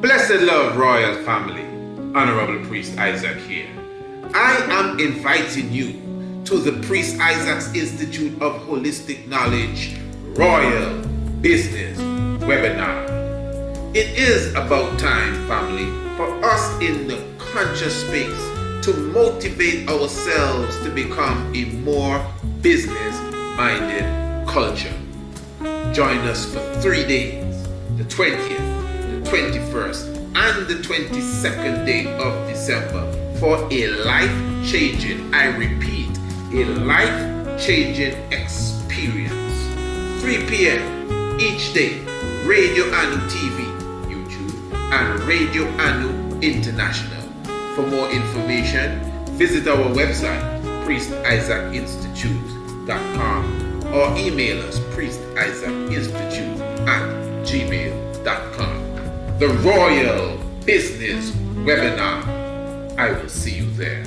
Blessed love, royal family, Honorable Priest Isaac here. I am inviting you to the Priest Isaac's Institute of Holistic Knowledge Royal Business Webinar. It is about time, family, for us in the conscious space to motivate ourselves to become a more business-minded culture. Join us for 3 days, the 20th, the 21st, and the 22nd day of December for a life-changing, I repeat, a life-changing experience. 3 p.m. each day, Radio Anu TV, YouTube, and Radio Anu International. For more information, visit our website, priestisaacinstitute.com, or email us, priestisaacinstitute@gmail.com. The Royal Business Webinar. I will see you there.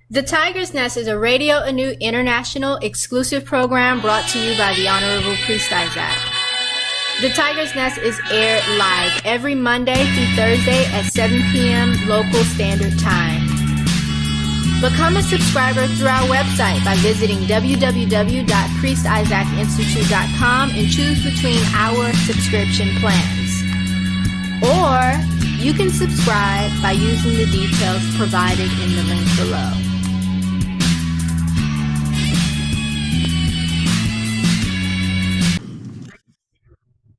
The Tiger's Nest is a Radio Anu International exclusive program brought to you by the Honorable Priest Isaac. The Tiger's Nest is aired live every Monday through Thursday at 7 p.m. local standard time. Become a subscriber through our website by visiting www.priestisaacinstitute.com and choose between our subscription plans. Or you can subscribe by using the details provided in the link below.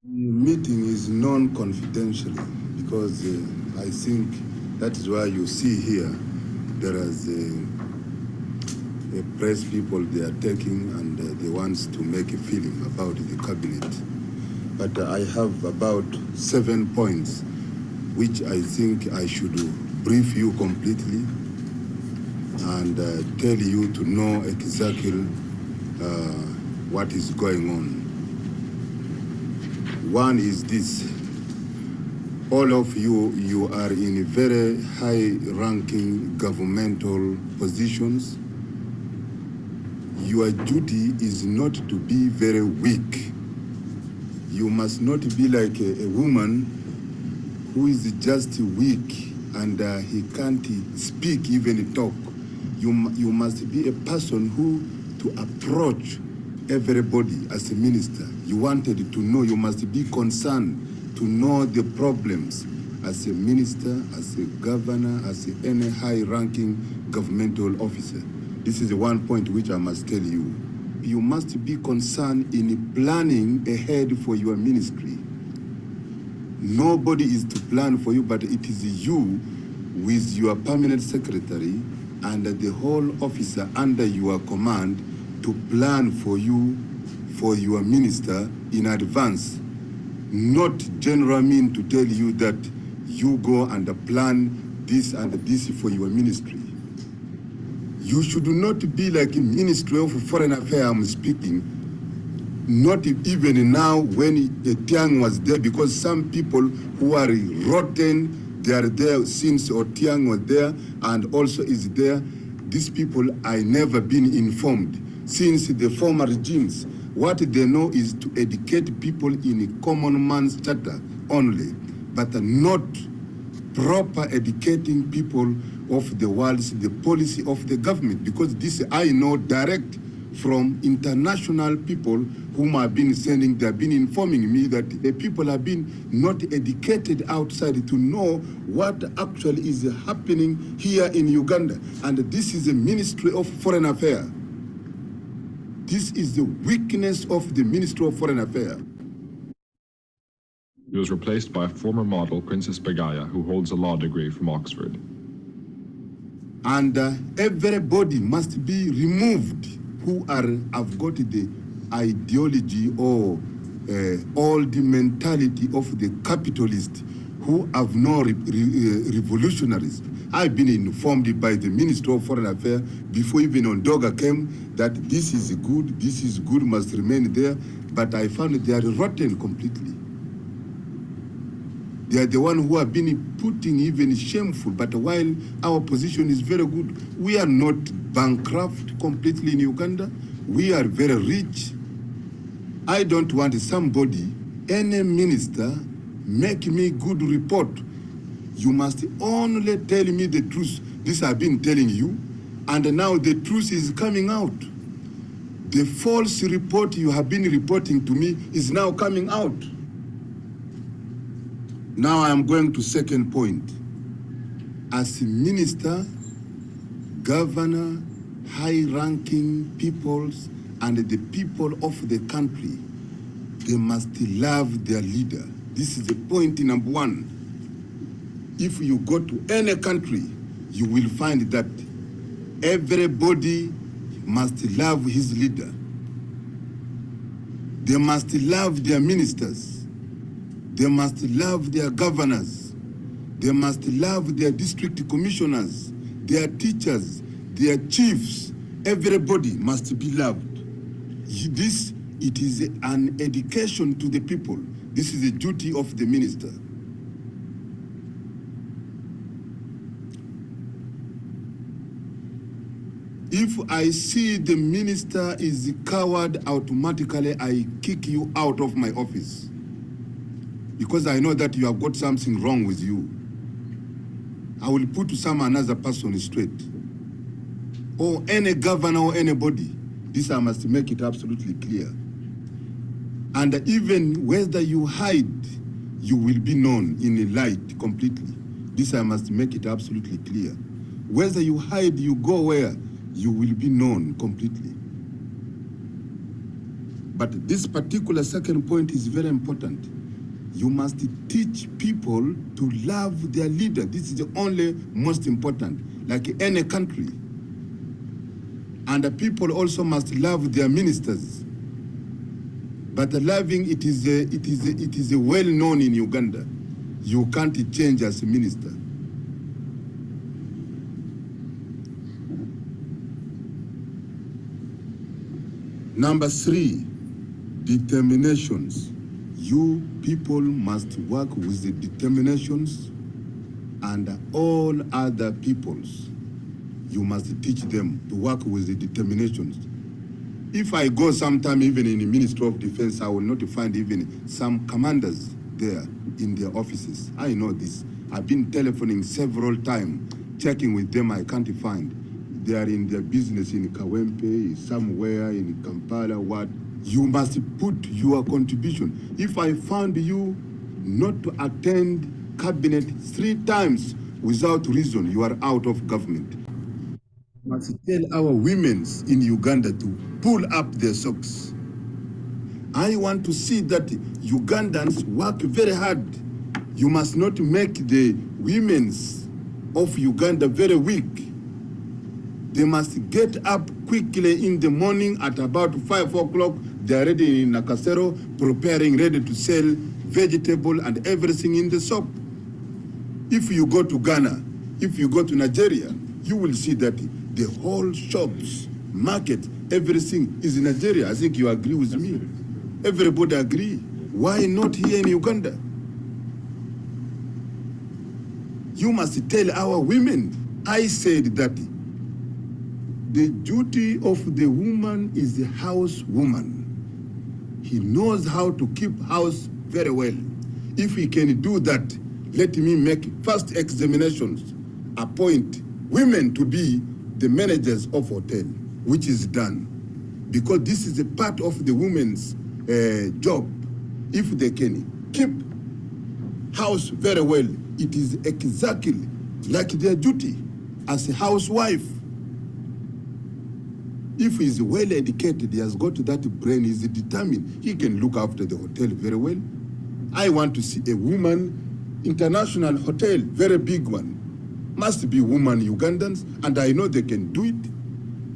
Meeting is non-confidential because I think that is why you see here there is a press people they are taking and they want to make a film about the cabinet. But I have about 7 points which I think I should brief you completely and tell you to know exactly what is going on. One is this: all of you are in very high-ranking governmental positions. Your duty is not to be very weak. You must not be like a woman who is just weak and he can't speak, even talk. You must be a person who to approach everybody as a minister. You wanted to know, you must be concerned to know the problems as a minister, as a governor, as any high-ranking governmental officer. This is the one point which I must tell you. You must be concerned in planning ahead for your ministry. Nobody is to plan for you, but it is you with your permanent secretary and the whole officer under your command to plan for you, for your minister in advance. Not general mean to tell you that you go and plan this and this for your ministry. You should not be like a Ministry of Foreign Affairs I'm speaking, not even now when Tiang was there, because some people who are rotten, they are there since Tiang was there and also is there. These people I never been informed. Since the former regimes, what they know is to educate people in a common man's charter only, but not proper educating people of the world's, the policy of the government, because this I know direct from international people whom I've been sending. They've been informing me that the people have been not educated outside to know what actually is happening here in Uganda. And this is the Ministry of Foreign Affairs. This is the weakness of the Ministry of Foreign Affairs. He was replaced by a former model, Princess Begaya, who holds a law degree from Oxford. And everybody must be removed who have got the ideology or all the mentality of the capitalists who have no revolutionaries. I've been informed by the Minister of Foreign Affairs before even Ondoga came that this is good, must remain there. But I found they are rotten completely. They are the one who have been putting even shameful, but while our position is very good, we are not bankrupt completely in Uganda. We are very rich. I don't want somebody, any minister, make me good report. You must only tell me the truth. This I've been telling you, and now the truth is coming out. The false report you have been reporting to me is now coming out. Now I am going to second point. As a minister, governor, high-ranking peoples, and the people of the country, they must love their leader. This is the point number one. If you go to any country, you will find that everybody must love his leader. They must love their ministers. They must love their governors. They must love their district commissioners, their teachers, their chiefs. Everybody must be loved. This, it is an education to the people. This is the duty of the minister. If I see the minister is a coward, automatically I kick you out of my office. Because I know that you have got something wrong with you. I will put another person straight. Or any governor or anybody. This I must make it absolutely clear. And even whether you hide, you will be known in a light completely. This I must make it absolutely clear. Whether you hide, you go where, you will be known completely. But this particular second point is very important. You must teach people to love their leader. This is the only most important, like any country. And the people also must love their ministers. But loving, it is a well known in Uganda. You can't change as a minister. Number 3, determinations. You people must work with the determinations and all other peoples. You must teach them to work with the determinations. If I go sometime even in the Ministry of Defense, I will not find even some commanders there in their offices. I know this. I've been telephoning several times, checking with them, I can't find. They are in their business in Kawempe, somewhere in Kampala, what? You must put your contribution. If I found you not to attend cabinet 3 times without reason, you are out of government. We must tell our women in Uganda to pull up their socks. I want to see that Ugandans work very hard. You must not make the women of Uganda very weak. They must get up quickly in the morning at about 5 o'clock. They are ready in Nakasero, preparing, ready to sell vegetable and everything in the shop. If you go to Ghana, if you go to Nigeria, you will see that the whole shops, market, everything is in Nigeria. I think you agree with me. Everybody agree. Why not here in Uganda? You must tell our women. I said that the duty of the woman is the housewoman. He knows how to keep house very well. If he can do that, let me make first examinations, appoint women to be the managers of hotel, which is done. Because this is a part of the women's job. If they can keep house very well, it is exactly like their duty as a housewife. If he's well educated, he has got that brain, he's determined, he can look after the hotel very well. I want to see a woman, international hotel, very big one. Must be woman Ugandans, and I know they can do it.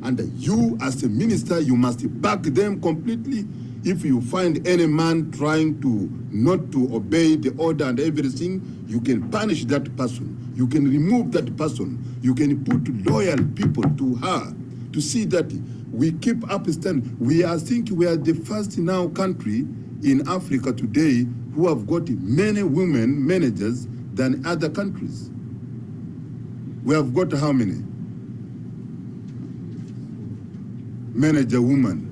And you, as a minister, you must back them completely. If you find any man trying to not to obey the order and everything, you can punish that person. You can remove that person. You can put loyal people to her to see that we keep up stand. I think we are the first now country in Africa today who have got many women managers than other countries. We have got how many? Manager woman.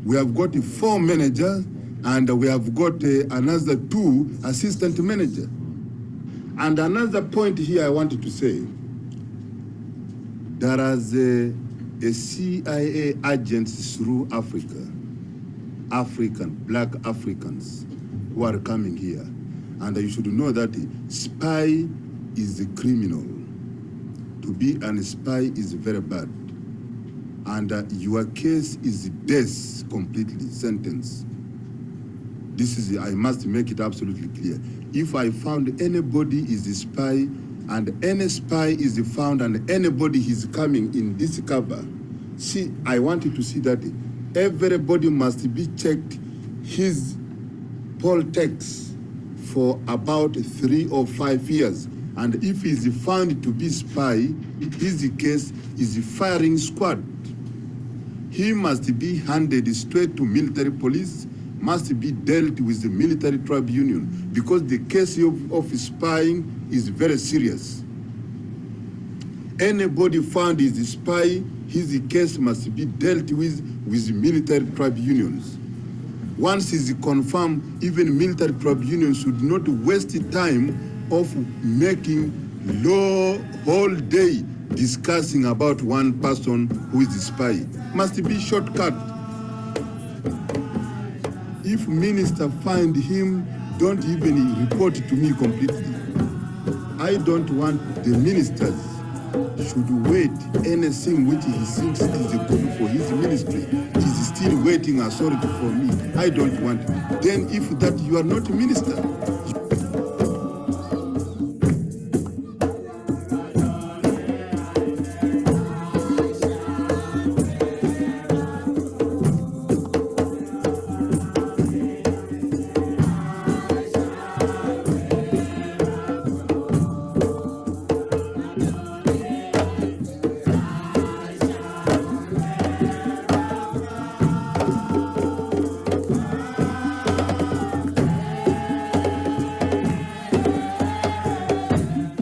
We have got 4 managers, and we have got another 2 assistant managers. And another point here I wanted to say, there is a CIA agents through Africa, black Africans who are coming here. And you should know that spy is a criminal. To be a spy is very bad. And your case is death completely, sentence. This is, I must make it absolutely clear. If I found anybody is a spy, and any spy is found, and anybody is coming in this cover, see, I want you to see that everybody must be checked his poll tax for about 3 or 5 years. And if he is found to be spy, his case is firing squad. He must be handed straight to military police, must be dealt with the military tribunal, because the case of spying is very serious. Anybody found is a spy, his case must be dealt with military tribunals. Once is confirmed, even military tribunals should not waste time of making law whole day discussing about one person who is a spy. Must be shortcut. If minister find him, don't even report to me completely. I don't want the ministers should wait anything which he thinks is good for his ministry. He's still waiting authority for me. I don't want it. Then if that you are not a minister.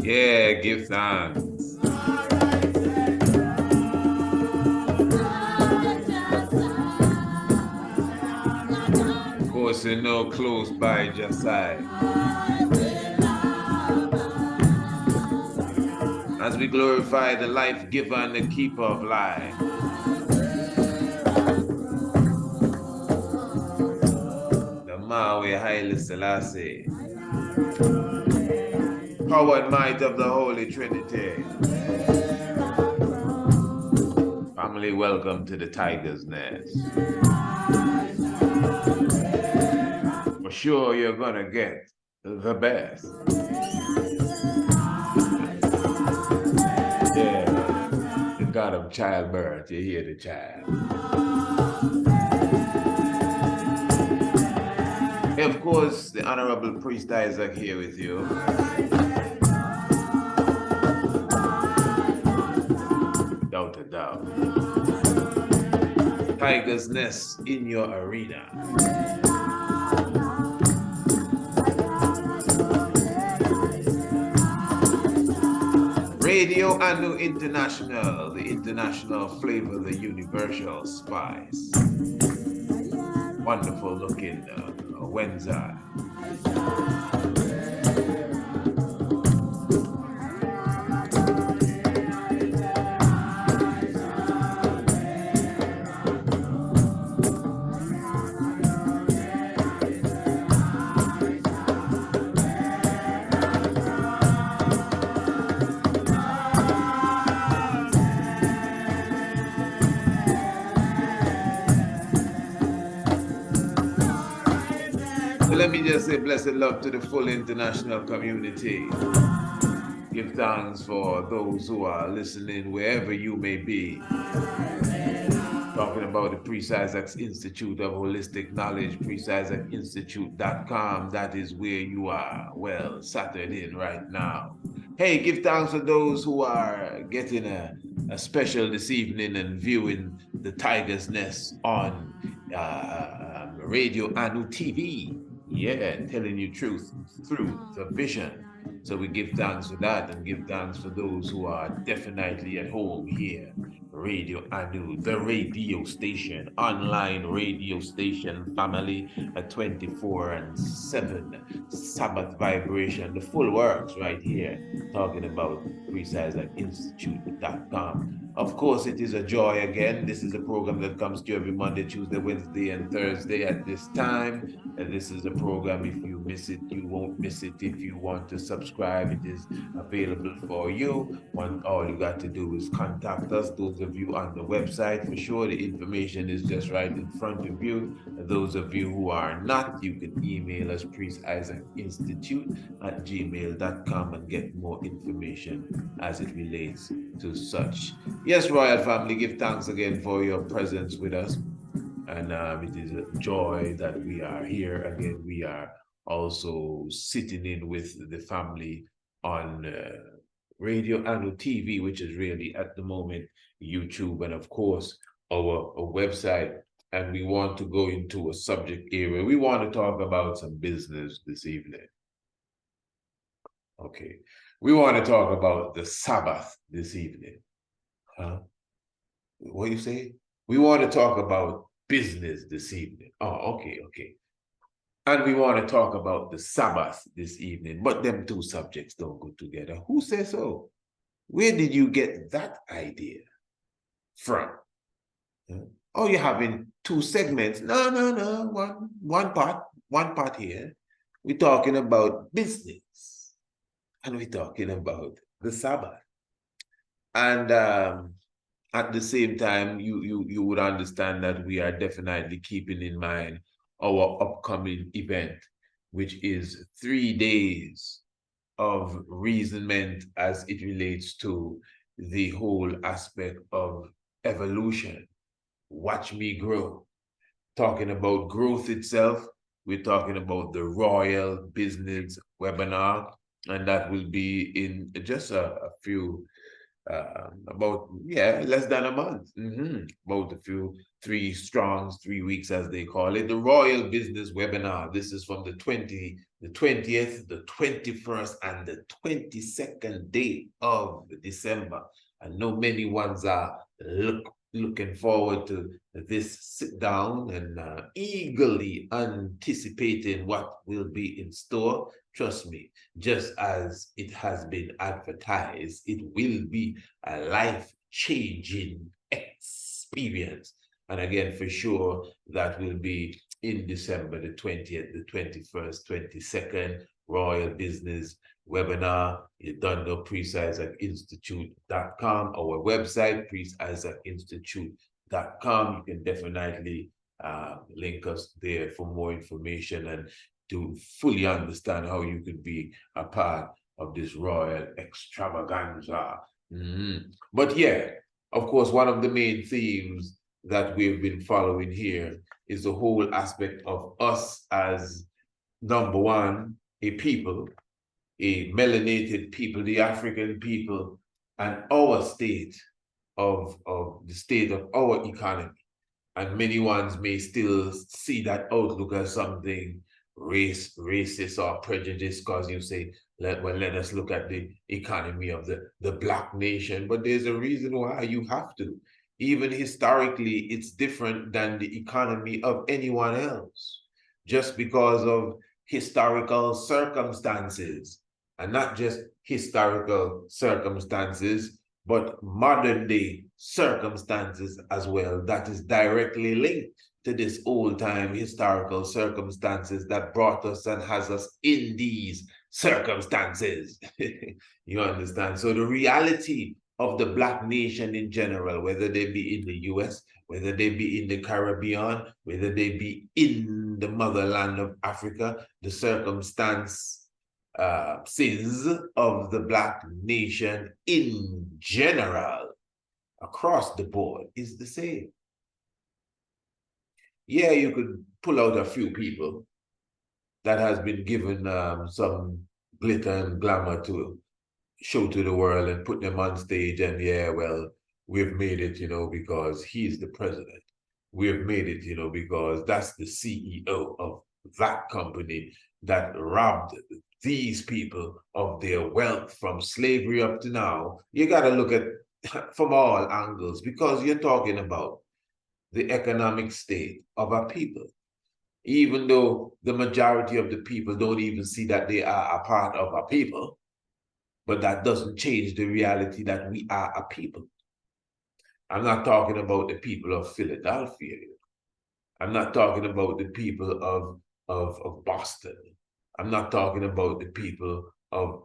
Yeah, give thanks. Course and no close by just side. As we glorify the life giver and the keeper of life. The Maui Haile Selassie. Power and might of the Holy Trinity. Family, welcome to the Tiger's Nest. For sure, you're gonna get the best. Yeah, the God of childbirth, you hear the child. And of course, the Honorable Priest Isaac here with you. Without a doubt. Tiger's Nest in your arena. Radio Anu International, the international flavor, the universal spice. Wonderful looking Wednesday. Let me just say blessed love to the full international community. Give thanks for those who are listening wherever you may be. Talking about the Priest Isaac's Institute of Holistic Knowledge, priestisaacinstitute.com. That is where you are well settled in right now. Hey, give thanks for those who are getting a special this evening and viewing the Tiger's Nest on Radio Anu TV. Yeah, telling you truth through the vision. So we give thanks for that and give thanks for those who are definitely at home here. Radio Anu, the radio station, online radio station family, a 24/7 Sabbath vibration, the full works right here, talking about PrecisInstitute.com. Of course, it is a joy again. This is a program that comes to you every Monday, Tuesday, Wednesday, and Thursday at this time. And this is a program, if you miss it, you won't miss it. If you want to subscribe, it is available for you. All you got to do is contact us. Those of you on the website, for sure, the information is just right in front of you. And those of you who are not, you can email us, priestIsaacInstitute@gmail.com, and get more information as it relates to such. Yes, Royal Family, give thanks again for your presence with us. And it is a joy that we are here. Again, we are also sitting in with the family on radio and TV, which is really at the moment YouTube, and of course our website. And we want to go into a subject area. We want to talk about some business this evening. Okay. We want to talk about the Sabbath this evening. Huh? What do you say? We want to talk about business this evening. Oh, okay. And we want to talk about the Sabbath this evening, but them two subjects don't go together. Who says so? Where did you get that idea from? Oh, you're having two segments. No. One part here. We're talking about business, and we're talking about the Sabbath. And at the same time, you would understand that we are definitely keeping in mind our upcoming event, which is 3 days of reasonment as it relates to the whole aspect of evolution. Watch me grow. Talking about growth itself, we're talking about the Royal Business webinar, and that will be in just a few less than a month. About a few 3 weeks, as they call it, the Royal Business webinar. This is from the 20th, the 21st, and the 22nd day of December. I know many ones are looking forward to this sit down and eagerly anticipating what will be in store. Trust me, just as it has been advertised, it will be a life-changing experience. And again, for sure, that will be in December the 20th, the 21st, 22nd, Royal Business webinar. You don't know PreistIsaacInstitute.com, our website, PreistIsaacInstitute.com. You can definitely link us there for more information and to fully understand how you could be a part of this royal extravaganza. But yeah, of course, one of the main themes that we've been following here is the whole aspect of us as, number one, a people, a melanated people, the African people, and our state of the state of our economy. And many ones may still see that outlook as something racist or prejudiced, because you say, let us look at the economy of the Black nation. But there's a reason why you have to. Even historically, it's different than the economy of anyone else, just because of historical circumstances. And not just historical circumstances, but modern day circumstances as well, that is directly linked to this old time historical circumstances that brought us and has us in these circumstances. You understand? So the reality of the Black nation in general, whether they be in the US, whether they be in the Caribbean, whether they be in the motherland of Africa, the circumstances of the Black nation in general, across the board, is the same. Yeah, you could pull out a few people that has been given some glitter and glamour to show to the world and put them on stage, and yeah, well, we've made it, because he's the president. We've made it, because that's the CEO of that company that robbed these people of their wealth from slavery up to now. You got to look at from all angles, because you're talking about the economic state of a people, even though the majority of the people don't even see that they are a part of a people, but that doesn't change the reality that we are a people. I'm not talking about the people of Philadelphia. I'm not talking about the people of Boston. I'm not talking about the people of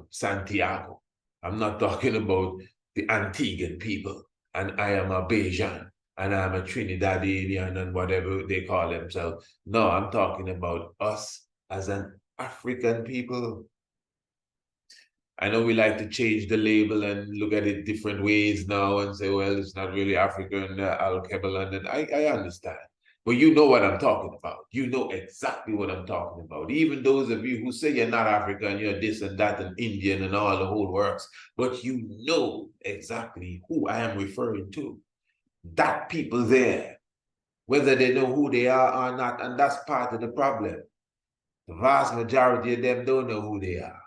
Santiago. I'm not talking about the Antiguan people. And I am a Bajan, and I'm a Trinidadian, and whatever they call themselves. No, I'm talking about us as an African people. I know we like to change the label and look at it different ways now and say, well, it's not really African, Al-Kebalan, and I understand. But you know what I'm talking about. You know exactly what I'm talking about. Even those of you who say you're not African, you're this and that and Indian and all the whole works, but you know exactly who I am referring to. That people there, whether they know who they are or not, and that's part of the problem. The vast majority of them don't know who they are.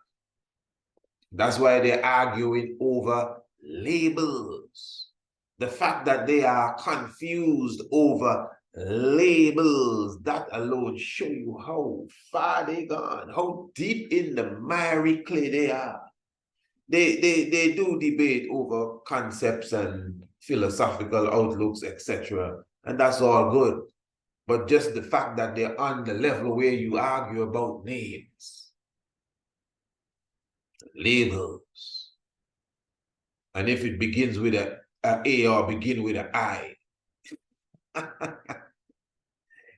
That's why they're arguing over labels. The fact that they are confused over labels, that alone show you how far they gone, how deep in the miry clay they are. They do debate over concepts and philosophical outlooks, etc. And that's all good. But just the fact that they're on the level where you argue about names, labels. And if it begins with a or begin with an I.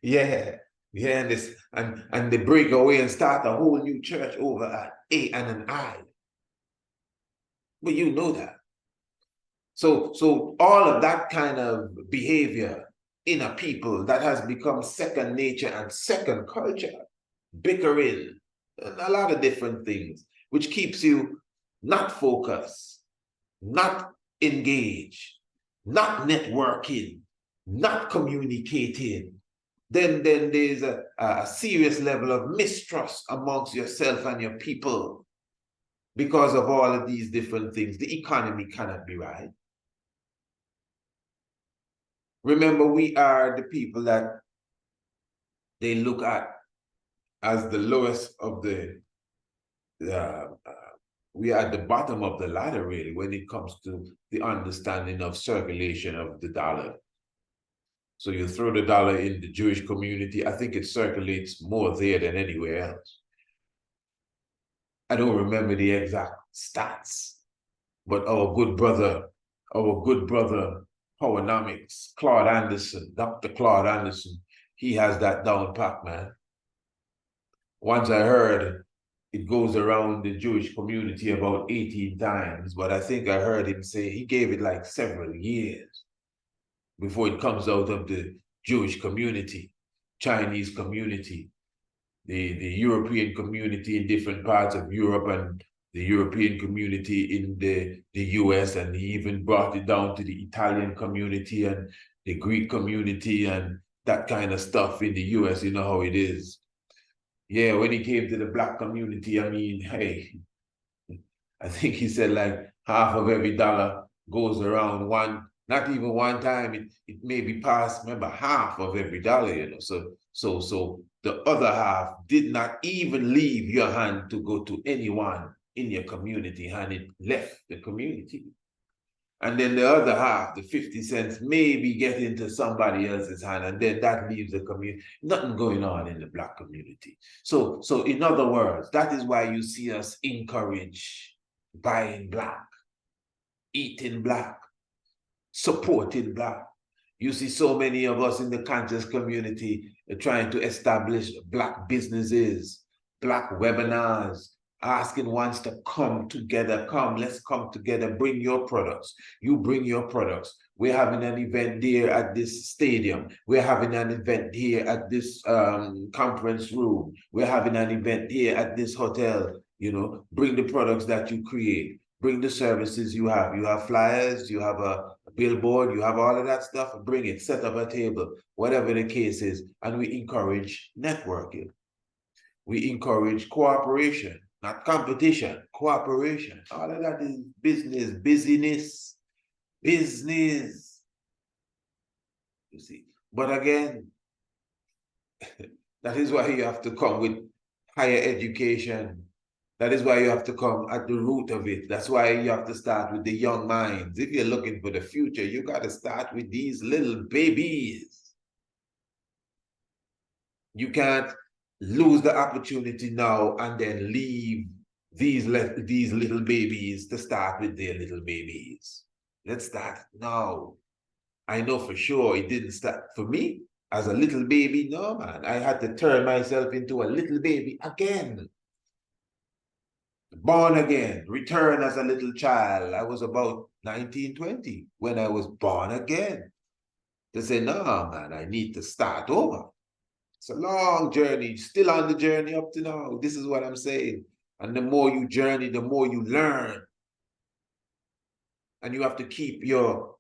yeah, and they break away and start a whole new church over an A and an I. But you know that. So all of that kind of behavior in a people that has become second nature and second culture, bickering, and a lot of different things, which keeps you not focused, not engaged, not networking, not communicating, then there's a serious level of mistrust amongst yourself and your people because of all of these different things. The economy cannot be right. Remember, we are the people that they look at as the lowest of we are at the bottom of the ladder, really, when it comes to the understanding of circulation of the dollar. So you throw the dollar in the Jewish community, I think it circulates more there than anywhere else. I don't remember the exact stats, but our good brother, Powernomics, Claude Anderson, Dr. Claude Anderson, he has that down pat, man. Once I heard it goes around the Jewish community about 18 times, but I think I heard him say he gave it like several years before it comes out of the Jewish community, Chinese community, the European community in different parts of Europe, and the European community in the US, and he even brought it down to the Italian community and the Greek community and that kind of stuff in the US. You know how it is. Yeah, when he came to the Black community, I mean, hey, I think he said like half of every dollar goes around one, not even one time, it may be past, remember, half of every dollar, you know. So the other half did not even leave your hand to go to anyone in your community, and it left the community. And then the other half, the 50 cents, maybe get into somebody else's hand, and then that leaves the community. Nothing going on in the Black community. So in other words, that is why you see us encourage buying Black, eating Black, supporting Black. You see so many of us in the conscious community trying to establish Black businesses, Black webinars, asking ones to come together. Come, let's come together. Bring your products. You bring your products. We're having an event there at this stadium. We're having an event here at this conference room. We're having an event here at this hotel. You know, bring the products that you create. Bring the services you have. You have flyers, you have a billboard, you have all of that stuff. Bring it, set up a table, whatever the case is. And we encourage networking. We encourage cooperation. Not competition, cooperation. All of that is business, busyness. business. You see, but again, that is why you have to come with higher education. That is why you have to come at the root of it. That's why you have to start with the young minds. If you're looking for the future, you got to start with these little babies. You can't lose the opportunity now and then leave these little babies to start with their little babies. Let's start now. I know for sure it didn't start for me as a little baby. No, man. I had to turn myself into a little baby again. Born again, return as a little child. I was about 19, 20 when I was born again. To say, no, man, I need to start over. It's a long journey, still on the journey up to now. This is what I'm saying. And the more you journey, the more you learn. And you have to keep your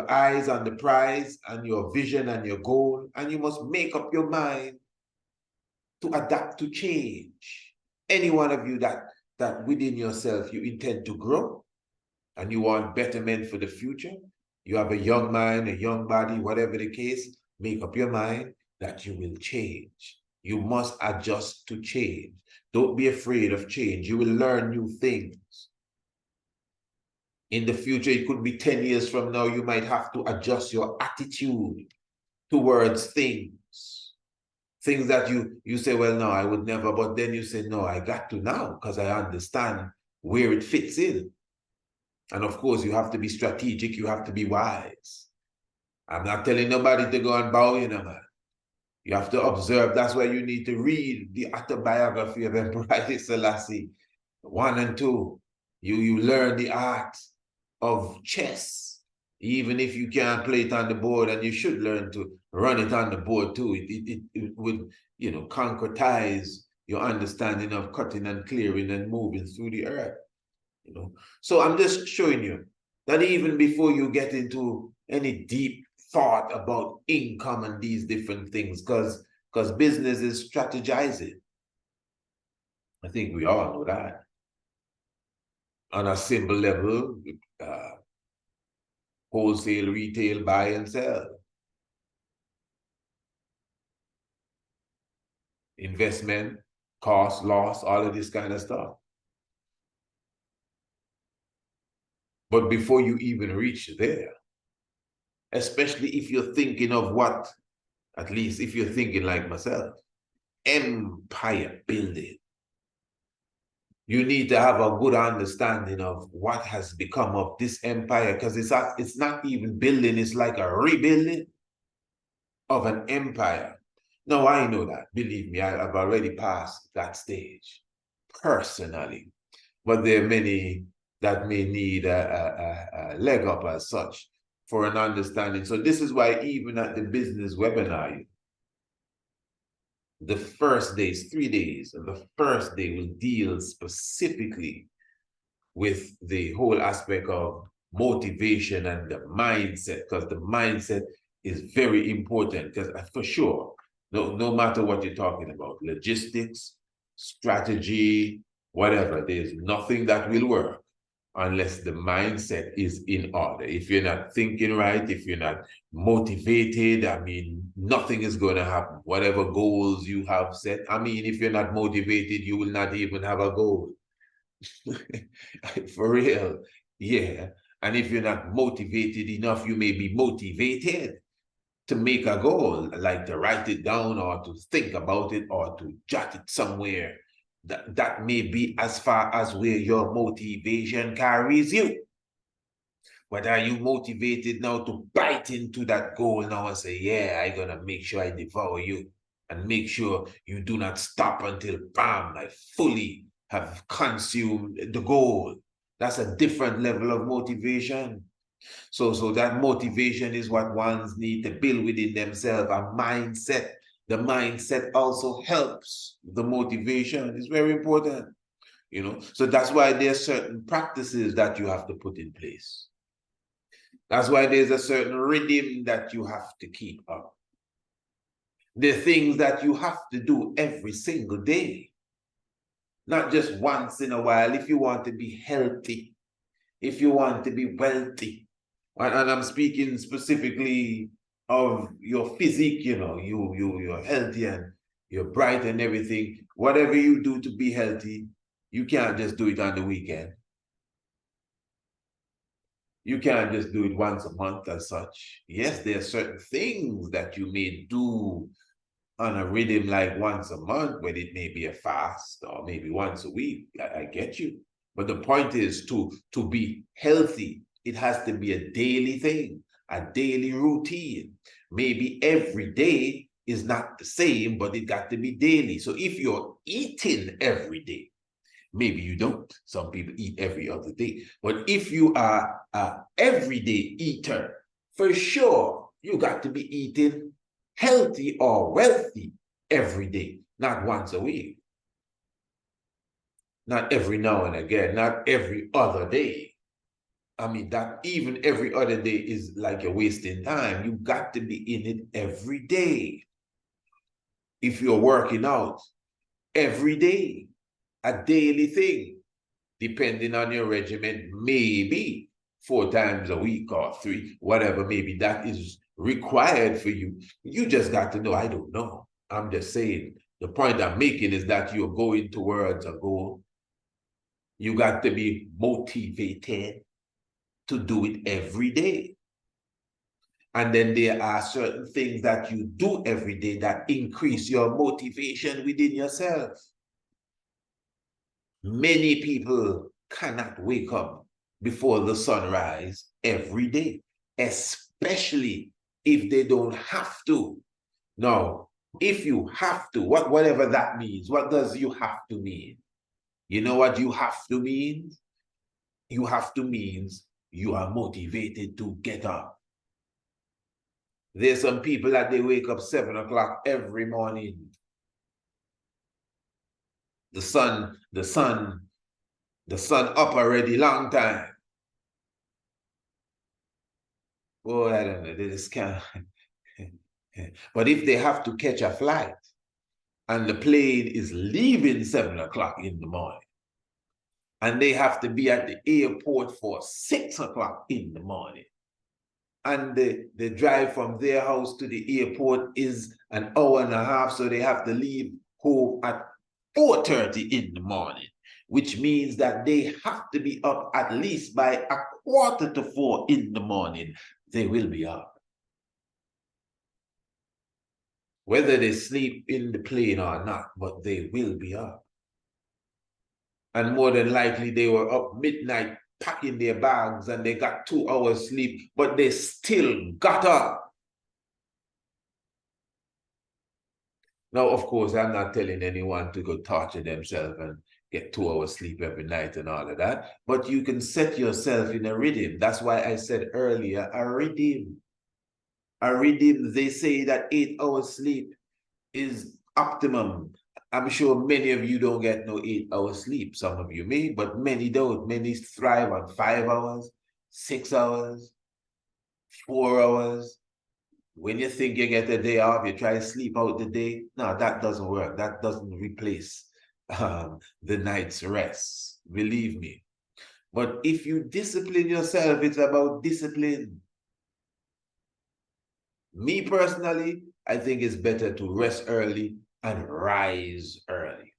eyes on the prize and your vision and your goal. And you must make up your mind to adapt to change. Any one of you that within yourself you intend to grow and you want betterment for the future, you have a young mind, a young body, whatever the case, make up your mind that you will change. You must adjust to change. Don't be afraid of change. You will learn new things. In the future, it could be 10 years from now, you might have to adjust your attitude towards things. Things that you say, well, no, I would never, but then you say, no, I got to now because I understand where it fits in. And of course, you have to be strategic, you have to be wise. I'm not telling nobody to go and bow, man. You have to observe. That's why you need to read the autobiography of Emperor Haile Selassie 1 and 2. You learn the art of chess, even if you can't play it on the board, and you should learn to run it on the board too. It would, concretize your understanding of cutting and clearing and moving through the earth. So I'm just showing you that even before you get into any deep thought about income and these different things, because business is strategizing. I think we all know that. On a simple level, wholesale, retail, buy and sell. Investment, cost, loss, all of this kind of stuff. But before you even reach there, especially if you're thinking of what, at least if you're thinking like myself, empire building, you need to have a good understanding of what has become of this empire, because it's not even building, it's like a rebuilding of an empire. No, I know that. Believe me, I've already passed that stage personally. But there are many that may need a leg up as such for an understanding. So this is why even at the business webinar, the first day is 3 days, and the first day will deal specifically with the whole aspect of motivation and the mindset, because the mindset is very important. Because for sure, no matter what you're talking about, logistics, strategy, whatever, there's nothing that will work unless the mindset is in order. If you're not thinking right, if you're not motivated, nothing is going to happen. Whatever goals you have set, if you're not motivated, you will not even have a goal. For real, yeah. And if you're not motivated enough, you may be motivated to make a goal, like to write it down or to think about it or to jot it somewhere. That may be as far as where your motivation carries you. But are you motivated now to bite into that goal now and say, yeah, I'm going to make sure I devour you, and make sure you do not stop until, bam, I fully have consumed the goal? That's a different level of motivation. So that motivation is what ones need to build within themselves, a mindset. The mindset also helps the motivation. It's very important, So that's why there's certain practices that you have to put in place. That's why there's a certain rhythm that you have to keep up. There are things that you have to do every single day, not just once in a while. If you want to be healthy, if you want to be wealthy, And I'm speaking specifically of your physique, you know, you're healthy and you're bright and everything. Whatever you do to be healthy, you can't just do it on the weekend. You can't just do it once a month as such. Yes, there are certain things that you may do on a rhythm like once a month, when it may be a fast or maybe once a week. I get you. But the point is to be healthy, it has to be a daily thing, a daily routine. Maybe every day is not the same, but it got to be daily. So if you're eating every day, maybe you don't. Some people eat every other day. But if you are an everyday eater, for sure, you got to be eating healthy or wealthy every day, not once a week. Not every now and again, not every other day. I mean, that even every other day is like you're wasting time. You got to be in it every day. If you're working out every day, a daily thing, depending on your regimen, maybe 4 times a week or 3, whatever, maybe that is required for you. You just got to know, I don't know. I'm just saying, the point I'm making is that you're going towards a goal. You got to be motivated to do it every day. And then there are certain things that you do every day that increase your motivation within yourself. Many people cannot wake up before the sunrise every day, especially if they don't have to. Now, if you have to, whatever that means, what does you have to mean? You know what you have to mean? You have to means you are motivated to get up. There's some people that they wake up 7 o'clock every morning. The sun up already long time. Well, I don't know, they just can't. But if they have to catch a flight and the plane is leaving 7 o'clock in the morning, and they have to be at the airport for 6 o'clock in the morning, and the drive from their house to the airport is an hour and a half, so they have to leave home at 4:30 in the morning, which means that they have to be up at least by 3:45 in the morning. They will be up. Whether they sleep in the plane or not, but they will be up. And more than likely, they were up midnight packing their bags and they got 2 hours sleep, but they still got up. Now, of course, I'm not telling anyone to go torture themselves and get 2 hours sleep every night and all of that, but you can set yourself in a rhythm. That's why I said earlier, a rhythm. A rhythm, they say that 8 hours sleep is optimum. I'm sure many of you don't get no 8 hours sleep. Some of you may, but many don't. Many thrive on 5 hours, 6 hours, 4 hours. When you think you get a day off, you try to sleep out the day. No, that doesn't work. That doesn't replace the night's rest. Believe me. But if you discipline yourself, it's about discipline. Me personally, I think it's better to rest early and rise early.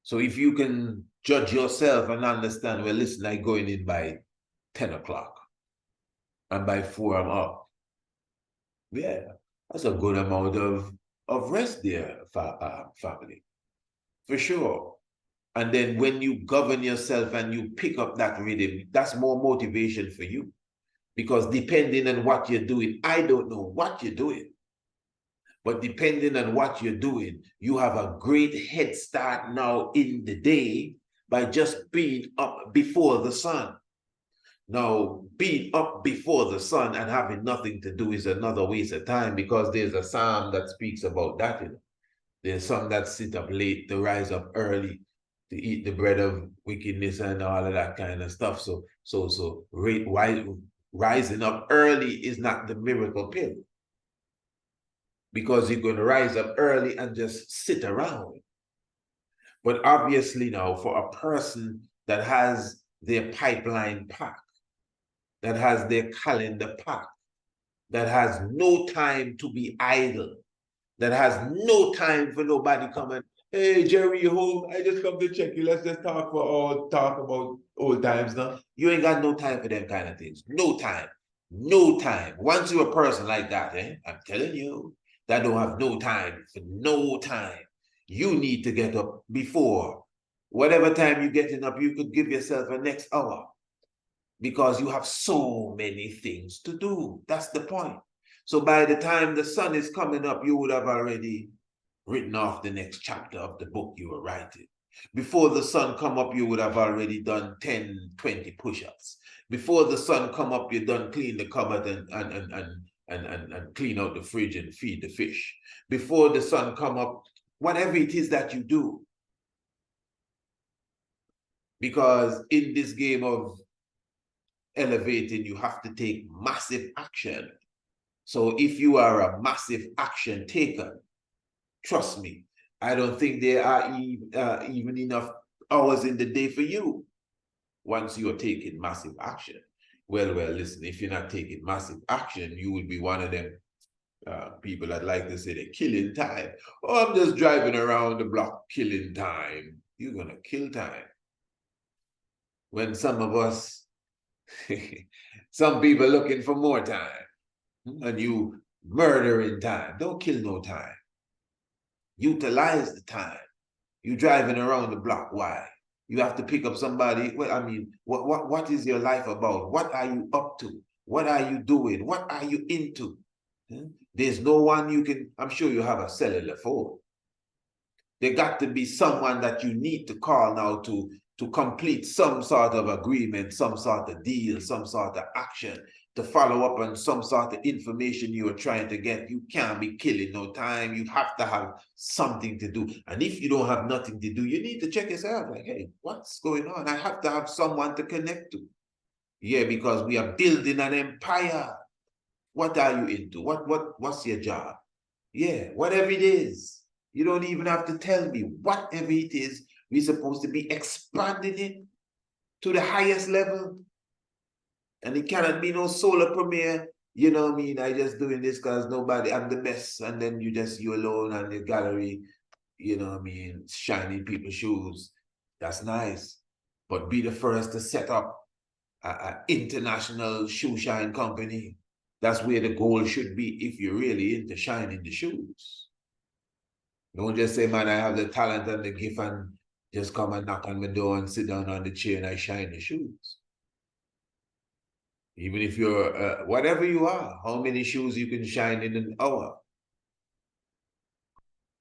So if you can judge yourself and understand, well, listen, I'm going in by 10 o'clock and by 4 I'm up. Yeah, that's a good amount of rest there, family, for sure. And then when you govern yourself and you pick up that rhythm, that's more motivation for you. Because depending on what you're doing, I don't know what you're doing, but depending on what you're doing, you have a great head start now in the day by just being up before the sun. Now, being up before the sun and having nothing to do is another waste of time, because there's a psalm that speaks about that. You know? There's some that sit up late to rise up early to eat the bread of wickedness and all of that kind of stuff. So rising up early is not the miracle pill, because you're going to rise up early and just sit around. But obviously now, for a person that has their pipeline packed, that has their calendar packed, that has no time to be idle, that has no time for nobody coming. Hey, Jerry, you home? I just come to check you. Let's just talk about old times now. You ain't got no time for them kind of things. No time. No time. Once you're a person like that, I'm telling you, that don't have no time for no time. You need to get up before whatever time you're getting up, you could give yourself a next hour because you have so many things to do. That's the point. So by the time the sun is coming up, you would have already written off the next chapter of the book you were writing. Before the sun come up, you would have already done 10, 20 push-ups. Before the sun come up, you're done clean the cupboard and clean out the fridge and feed the fish. Before the sun come up, whatever it is that you do. Because in this game of elevating, you have to take massive action. So if you are a massive action taker, trust me, I don't think there are even enough hours in the day for you once you're taking massive action. Well, listen, if you're not taking massive action, you will be one of them people that like to say they're killing time. Oh, I'm just driving around the block killing time. You're going to kill time. When some of us, some people looking for more time, and you murdering time. Don't kill no time. Utilize the time. You driving around the block. Why? You have to pick up somebody. Well, I mean, what is your life about? What are you up to? What are you doing? What are you into? There's no one you can, I'm sure you have a cellular phone. There got to be someone that you need to call now to complete some sort of agreement, some sort of deal, some sort of action, to follow up on some sort of information you are trying to get. You can't be killing no time. You have to have something to do. And if you don't have nothing to do, you need to check yourself. Like, hey, what's going on? I have to have someone to connect to. Yeah, because we are building an empire. What are you into? What's your job? Yeah, whatever it is. You don't even have to tell me. Whatever it is, we're supposed to be expanding it to the highest level. And it cannot be no solar premiere, you know what I mean? I just doing this because nobody, I'm the best. And then you alone and your gallery, you know what I mean, shining people's shoes. That's nice. But be the first to set up an international shoe shine company. That's where the goal should be if you're really into shining the shoes. Don't just say, man, I have the talent and the gift and just come and knock on my door and sit down on the chair and I shine the shoes. Even if you're, whatever you are, how many shoes you can shine in an hour?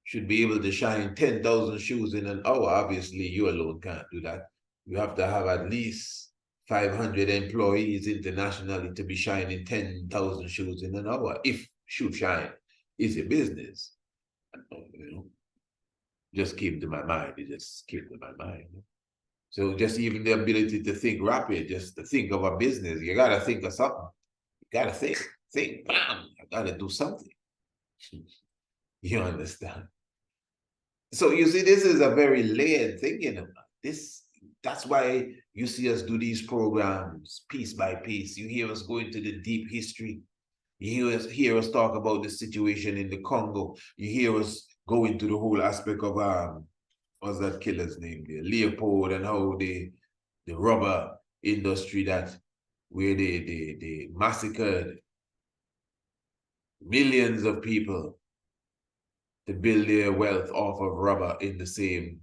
Should be able to shine 10,000 shoes in an hour. Obviously, you alone can't do that. You have to have at least 500 employees internationally to be shining 10,000 shoes in an hour. If shoe shine is a business, you know, just came to my mind. It just came to my mind. So just even the ability to think rapid, just to think of a business, you got to think of something. You got to think, bam, I got to do something. You understand? So you see, this is a very layered thing, you know. That's why you see us do these programs piece by piece. You hear us go into the deep history. You hear us talk about the situation in the Congo. You hear us go into the whole aspect of what's that killer's name there? Leopold, and how the rubber industry where they massacred millions of people to build their wealth off of rubber in the same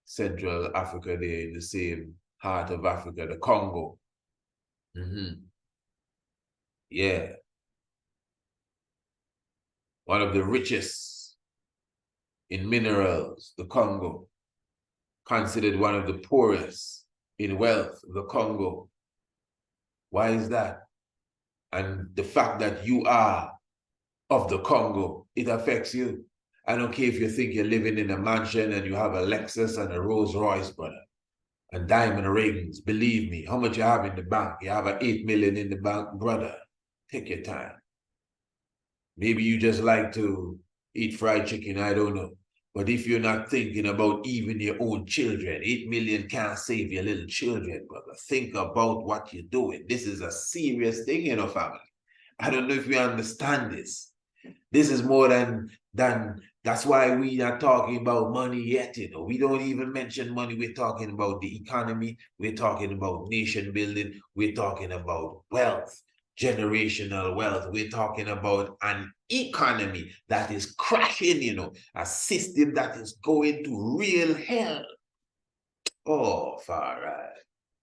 Central Africa there, in the same heart of Africa, the Congo. Yeah. One of the richest in minerals, the Congo. Considered one of the poorest in wealth, the Congo. Why is that? And the fact that you are of the Congo, it affects you. I don't care if you think you're living in a mansion and you have a Lexus and a Rolls Royce, brother, and diamond rings. Believe me, how much you have in the bank? You have an 8 million in the bank, brother. Take your time. Maybe you just like to eat fried chicken, I don't know. But if you're not thinking about even your own children, 8 million can't save your little children, brother. Think about what you're doing. This is a serious thing in our family. I don't know if we understand this. This is more than that's why we are talking about money yet, you know. We don't even mention money. We're talking about the economy. We're talking about nation building. We're talking about wealth, generational wealth. We're talking about an economy that is crashing, you know, a system that is going to real hell. Oh, far right.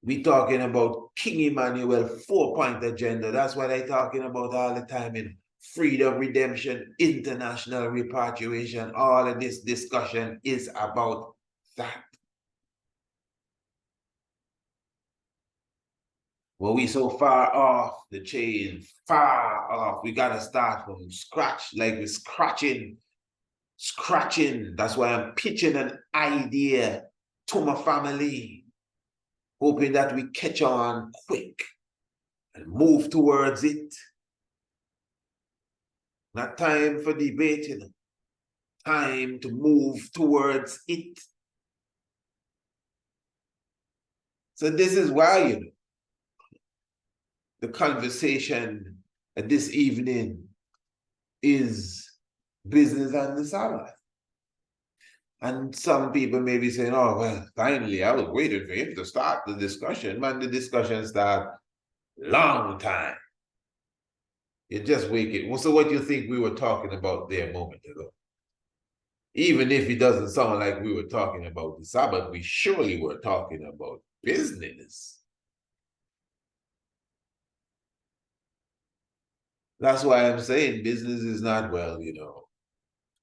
We're talking about King Emmanuel 4-point agenda. That's what I'm talking about all the time in freedom, redemption, international repatriation. All of this discussion is about that. Well, we so far off the chain, far off. We got to start from scratch, like we're scratching. That's why I'm pitching an idea to my family, hoping that we catch on quick and move towards it. Not time for debating, time to move towards it. So this is why, you know, the conversation this evening is business and the Sabbath. And some people may be saying, oh, well, finally, I was waiting for him to start the discussion. Man, the discussion started long time. You just wake it. Well, so what do you think we were talking about there a moment ago? Even if it doesn't sound like we were talking about the Sabbath, we surely were talking about business. That's why I'm saying business is not, well, you know,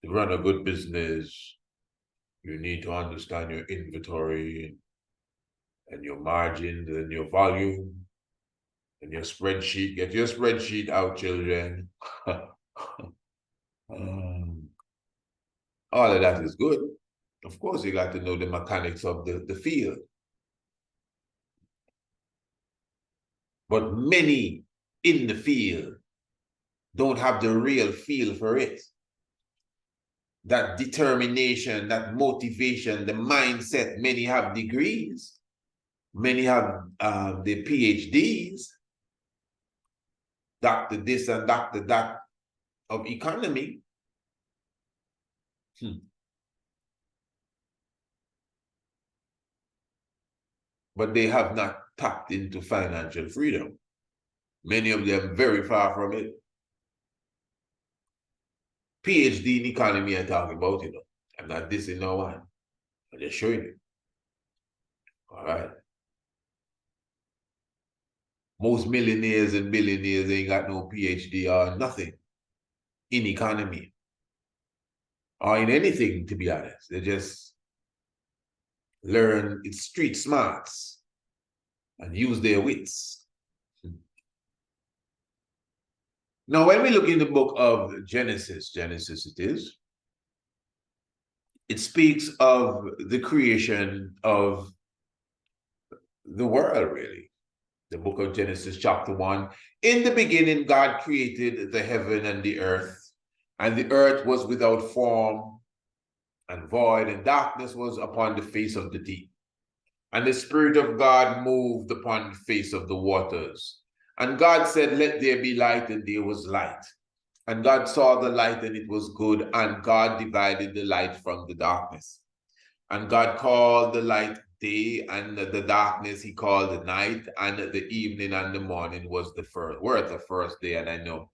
to run a good business, you need to understand your inventory and your margins and your volume and your spreadsheet. Get your spreadsheet out, children. All of that is good. Of course, you got to know the mechanics of the field. But many in the field don't have the real feel for it. That determination, that motivation, the mindset. Many have degrees. Many have the PhDs, Dr. this and Dr. that of economy. But they have not tapped into financial freedom. Many of them very far from it. PhD in economy I'm talking about, you know. I'm not dissing no one. I'm just showing you. All right. Most millionaires and billionaires ain't got no PhD or nothing in economy or in anything, to be honest. They just learn its street smarts and use their wits. Now, when we look in the book of Genesis it speaks of the creation of the world, really. The book of Genesis, chapter 1. In the beginning, God created the heaven and the earth was without form and void, and darkness was upon the face of the deep. And the Spirit of God moved upon the face of the waters. And God said, let there be light, and there was light. And God saw the light, and it was good, and God divided the light from the darkness. And God called the light day, and the darkness he called the night, and the evening and the morning was the first day. And I know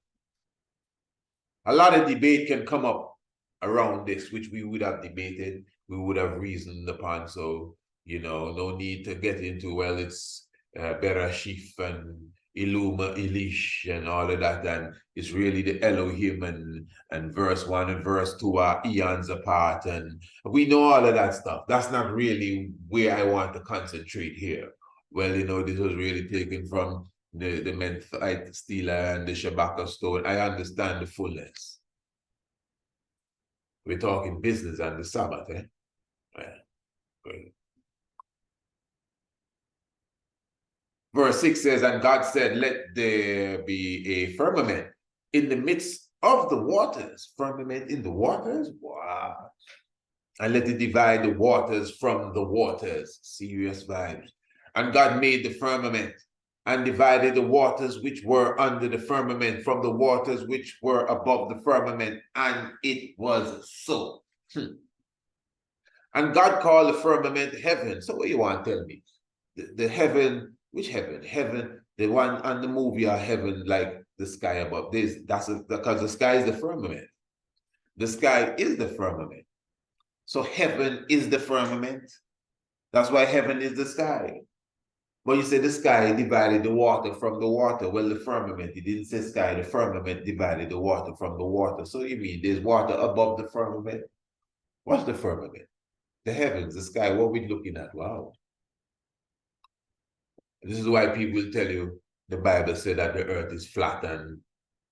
a lot of debate can come up around this, which we would have debated, we would have reasoned upon. So, you know, no need to get into, well, it's Bereshith and Illuma, Elish, and all of that, and it's really the Elohim, and verse 1 and verse 2 are eons apart, and we know all of that stuff. That's not really where I want to concentrate here. Well, you know, this was really taken from the Memphite stela and the Shabaka stone. I understand the fullness. We're talking business and the Sabbath, eh? Right. Verse 6 says, and God said, let there be a firmament in the midst of the waters. Firmament in the waters? Wow. and let it divide the waters from the waters. Serious vibes. And God made the firmament and divided the waters which were under the firmament from the waters which were above the firmament, and it was so. And God called the firmament heaven. So what you want to tell me? The heaven, which heaven? Heaven, the one on the movie are heaven, like the sky above this. Because the sky is the firmament. The sky is the firmament. So heaven is the firmament. That's why heaven is the sky. But you say the sky divided the water from the water. Well, the firmament, it didn't say sky, the firmament divided the water from the water. So you mean there's water above the firmament? What's the firmament? The heavens, the sky, what we're looking at. Wow. This is why people will tell you the Bible said that the earth is flat and,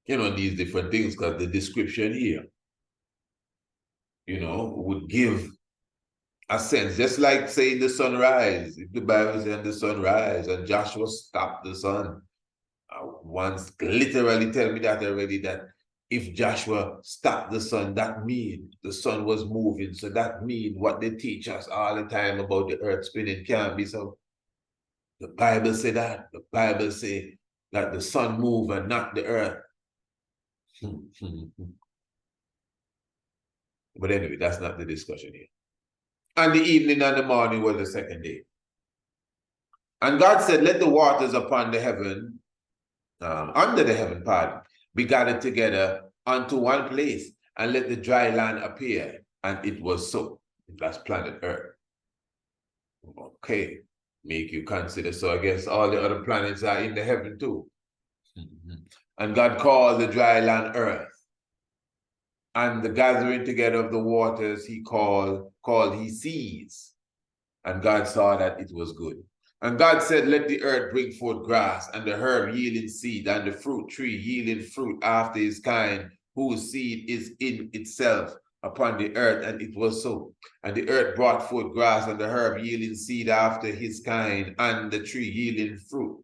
these different things, because the description here, would give a sense, just like saying the sunrise. If the Bible says the sunrise and Joshua stopped the sun, once literally tell me that already, that if Joshua stopped the sun, that means the sun was moving. So that means what they teach us all the time about the earth spinning can't be so. The Bible say that. The Bible say that the sun move and not the earth. But anyway, that's not the discussion here. And the evening and the morning were the second day. And God said, let the waters upon the heaven, under the heaven, be gathered together unto one place, and let the dry land appear. And it was so. That's planet Earth. Okay, make you consider. So I guess all the other planets are in the heaven too. And God called the dry land earth. And the gathering together of the waters he called he seas. And God saw that it was good. And God said, let the earth bring forth grass, and the herb yielding seed, and the fruit tree yielding fruit after his kind, whose seed is in itself upon the earth. And it was so. And the earth brought forth grass, and the herb yielding seed after his kind, and the tree yielding fruit,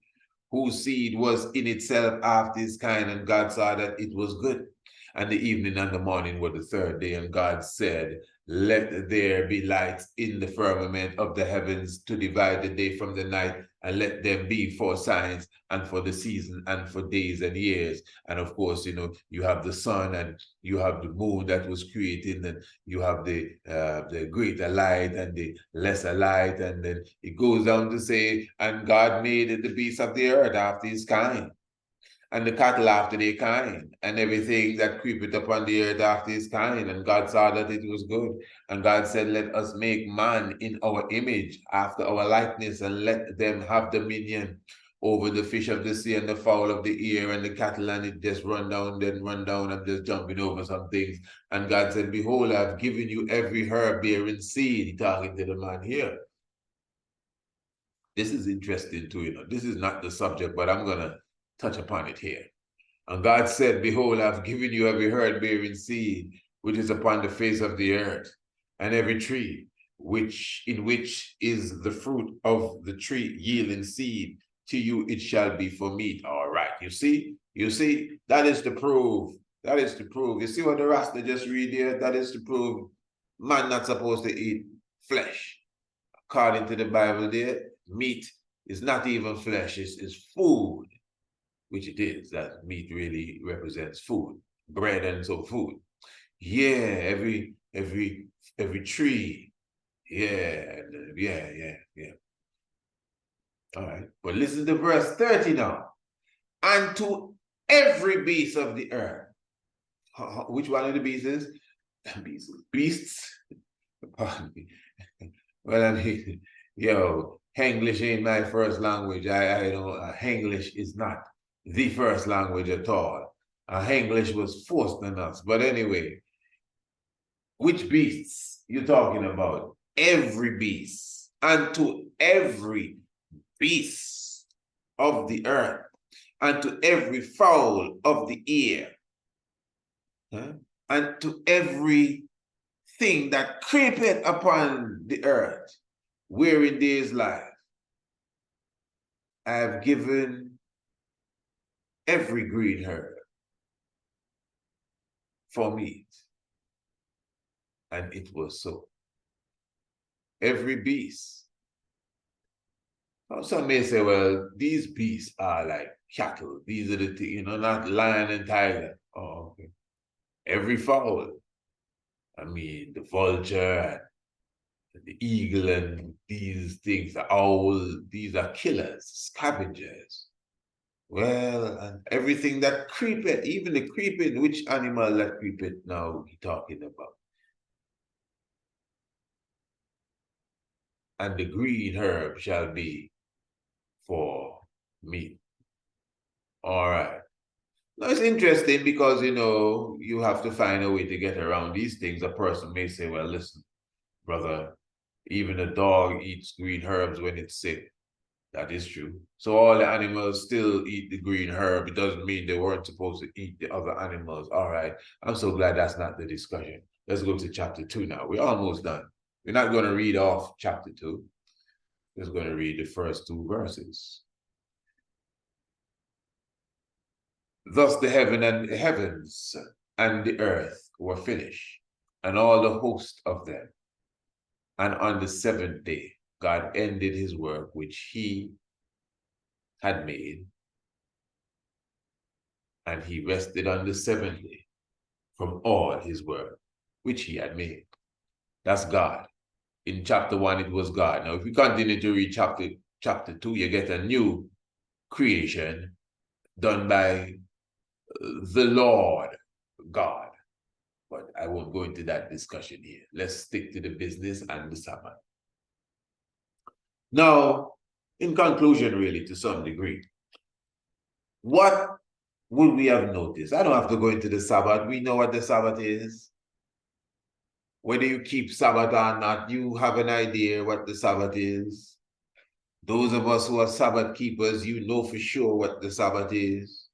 whose seed was in itself after his kind. And God saw that it was good. And the evening and the morning were the third day. And God said, let there be lights in the firmament of the heavens to divide the day from the night, and let them be for signs and for the season and for days and years. And of course, you have the sun and you have the moon that was created, and you have the greater light and the lesser light. And then it goes down to say, and God made the beasts of the earth after his kind, and the cattle after their kind, and everything that creepeth upon the earth after his kind. And God saw that it was good. And God said, let us make man in our image, after our likeness, and let them have dominion over the fish of the sea, and the fowl of the air, and the cattle. And it just run down. I'm just jumping over some things. And God said, behold, I've given you every herb bearing seed. He's talking to the man here. This is interesting too, This is not the subject, but I'm going to touch upon it here. And God said, behold, I've given you every herb bearing seed which is upon the face of the earth, and every tree in which is the fruit of the tree yielding seed. To you it shall be for meat. All right, you see, that is to prove. You see what the Rasta just read here? That is to prove man not supposed to eat flesh. According to the Bible there, meat is not even flesh, it's food. Which it is, that meat really represents food, bread and so food. Yeah, every tree. Yeah. All right, but listen to verse 30 now. And to every beast of the earth. Which one of the beasts is? Beasts? Pardon me. Well, I mean, English ain't my first language. I don't, English is not the first language at all. English was forced on us. But anyway, which beasts you talking about? Every beast. And to every beast of the earth, and to every fowl of the air, and to every thing that creepeth upon the earth, wherein there is life, I have given every green herb for meat. And it was so. every beast. Now, some may say, well, these beasts are like cattle. These are the things, you know, not lion and tiger. Oh, okay. Every fowl. I mean, the vulture and the eagle and these things, the owl, these are killers, scavengers. Well, and everything that creepeth, even the creeping, which animal that creepeth now we talking about? And the green herb shall be for meat. All right. Now it's interesting because, you know, you have to find a way to get around these things. A person may say, well, listen, brother, even a dog eats green herbs when it's sick. That is true. So all the animals still eat the green herb. It doesn't mean they weren't supposed to eat the other animals. All right. I'm so glad that's not the discussion. Let's go to chapter 2 now. We're almost done. We're not going to read off chapter 2. We're just going to read the first 2 verses. Thus the heavens and the earth were finished, and all the host of them. And on the 7th day, God ended his work which he had made, and he rested on the 7th day from all his work which he had made. That's God. In chapter 1, it was God. Now, if we continue to read chapter 2, you get a new creation done by the Lord God. But I won't go into that discussion here. Let's stick to the business and the Sabbath. Now, in conclusion, really, to some degree, what would we have noticed? I don't have to go into the Sabbath. We know what the Sabbath is. Whether you keep Sabbath or not, you have an idea what the Sabbath is. Those of us who are Sabbath keepers, you know for sure what the Sabbath is.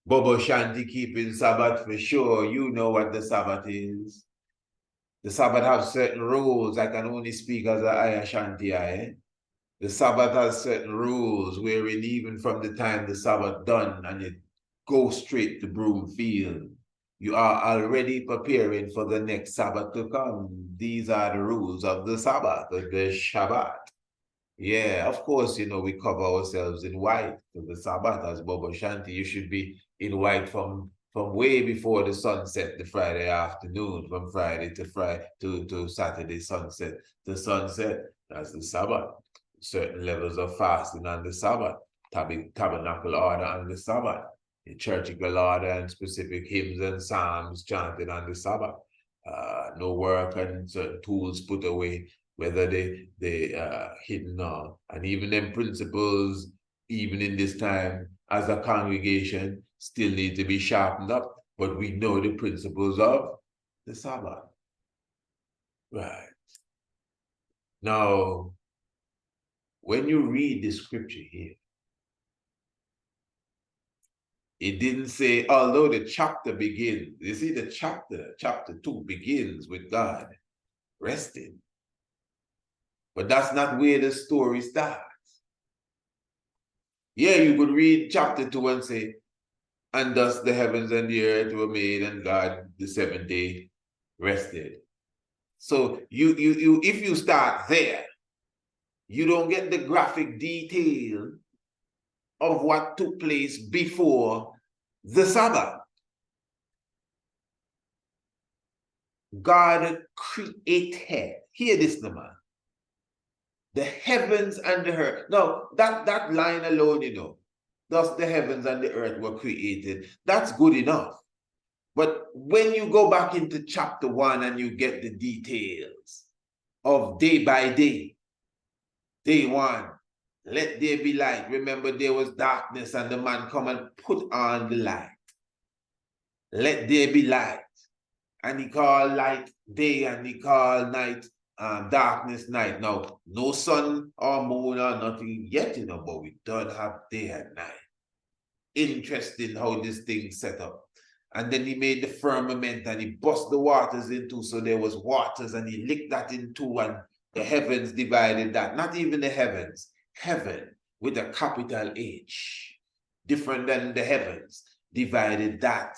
Bobo Shanti keeping Sabbath for sure, you know what the Sabbath is. The Sabbath has certain rules. I can only speak as a Aya Shanti. The Sabbath has certain rules wherein even from the time the Sabbath done and you go straight to Broomfield, you are already preparing for the next Sabbath to come. These are the rules of the Sabbath, of the Shabbat. Yeah, of course, you know, we cover ourselves in white for the Sabbath as Bobo Shanti. You should be in white from way before the sunset, the Friday afternoon, from Friday to Saturday sunset. The sunset, that's the Sabbath. Certain levels of fasting on the Sabbath, tabernacle order on the Sabbath, liturgical order and specific hymns and psalms chanted on the Sabbath. No work and certain tools put away, whether they hidden or, and even them principles, even in this time as a congregation, still need to be sharpened up. But we know the principles of the Sabbath. Right. Now, when you read the scripture here, it didn't say, although the chapter begins, you see the chapter 2 begins with God resting. But that's not where the story starts. Yeah, you could read chapter 2 and say, and thus the heavens and the earth were made, and God the 7th day rested. So if you start there, you don't get the graphic detail of what took place before the Sabbath. God created, hear this now, man, the heavens and the earth. Now, that line alone, you know, thus the heavens and the earth were created. That's good enough. But when you go back into chapter 1 and you get the details of day by day, day 1, let there be light. Remember, there was darkness and the man come and put on the light. Let there be light. And he called light day and he called night darkness night. Now, no sun or moon or nothing yet, you know, but we don't have day and night. Interesting how this thing set up. And then he made the firmament and he bust the waters in two, so there was waters, and he licked that in two, and the heavens divided that. Not even the heavens, heaven with a capital H, different than the heavens, divided that.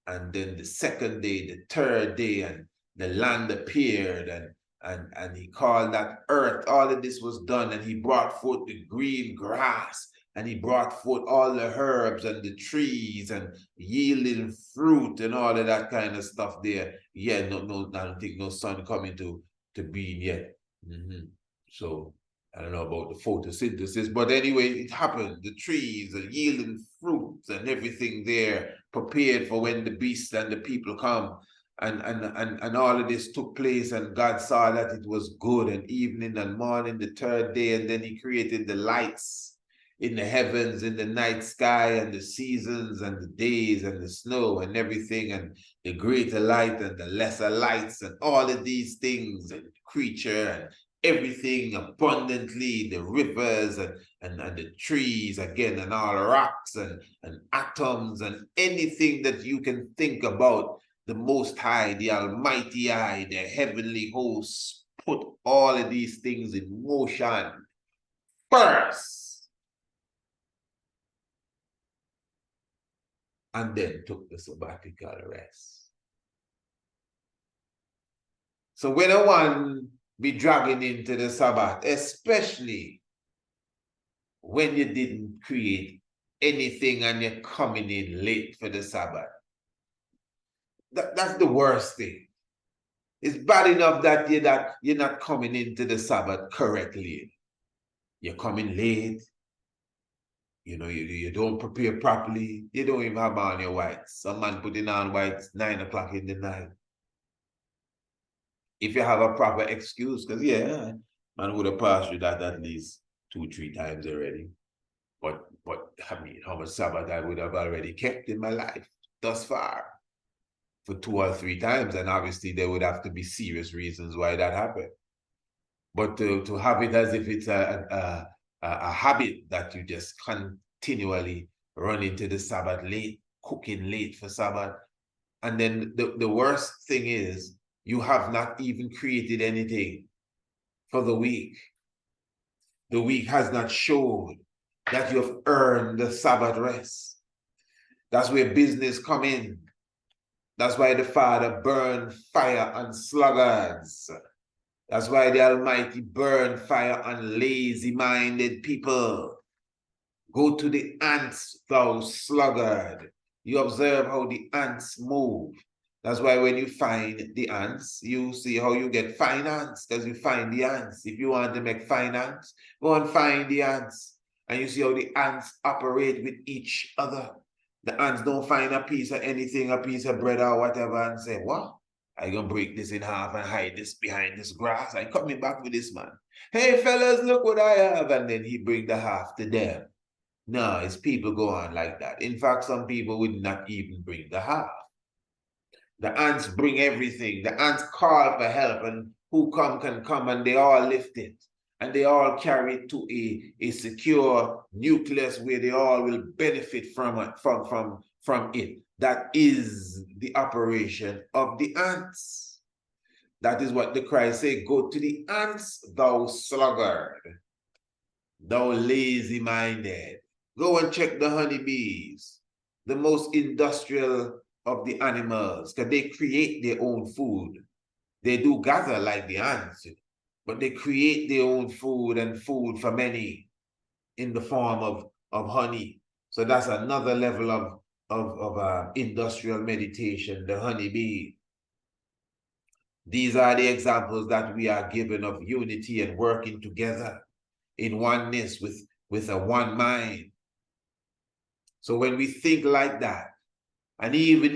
And then the second day, the third day, and the land appeared, and he called that earth. All of this was done, and he brought forth the green grass, and he brought forth all the herbs and the trees and yielding fruit and all of that kind of stuff there. Yeah, no, I don't think no sun coming to being yet. So I don't know about the photosynthesis, but anyway, it happened. The trees are yielding fruits and everything there, prepared for when the beasts and the people come. And all of this took place, and God saw that it was good, and evening and morning, the third day, and then he created the lights in the heavens, in the night sky, and the seasons and the days and the snow and everything, and the greater light and the lesser lights and all of these things, and creature and everything abundantly, the rivers and the trees again, and all rocks and atoms and anything that you can think about. The Most High, the Almighty Eye, the heavenly hosts put all of these things in motion first, and then took the sabbatical rest. So when I want be dragging into the Sabbath, especially when you didn't create anything and you're coming in late for the Sabbath, that's the worst thing. It's bad enough that you're not coming into the Sabbath correctly. You're coming late. You know, you don't prepare properly. You don't even have on your whites. Some man putting on whites 9 o'clock in the night. If you have a proper excuse, because yeah, man would have passed through that at least 2-3 times already. But I mean, how much Sabbath I would have already kept in my life thus far for 2 or 3 times, and obviously there would have to be serious reasons why that happened. But to have it as if it's a habit that you just continually run into the Sabbath late, cooking late for Sabbath, and then the worst thing is you have not even created anything for the week. The week has not showed that you have earned the Sabbath rest. That's where business come in. That's why the Father burned fire on sluggards. That's why the Almighty burned fire on lazy-minded people. Go to the ants, thou sluggard. You observe how the ants move. That's why when you find the ants, you see how you get finance, because you find the ants. If you want to make finance, go and find the ants. And you see how the ants operate with each other. The ants don't find a piece of anything, a piece of bread or whatever, and say, what? I'm going to break this in half and hide this behind this grass. I'm coming back with this man. Hey, fellas, look what I have. And then he bring the half to them. No, it's people go on like that. In fact, some people would not even bring the half. The ants bring everything. The ants call for help, and who can come, and they all lift it. And they all carry it to a secure nucleus where they all will benefit from it. That is the operation of the ants. That is what the Christ said, go to the ants, thou sluggard, thou lazy-minded. Go and check the honeybees, the most industrial of the animals, because they create their own food. They do gather like the ants, but they create their own food, and food for many in the form of honey. So that's another level of industrial meditation, the honeybee. These are the examples that we are given of unity and working together in oneness with a one mind. So when we think like that, and even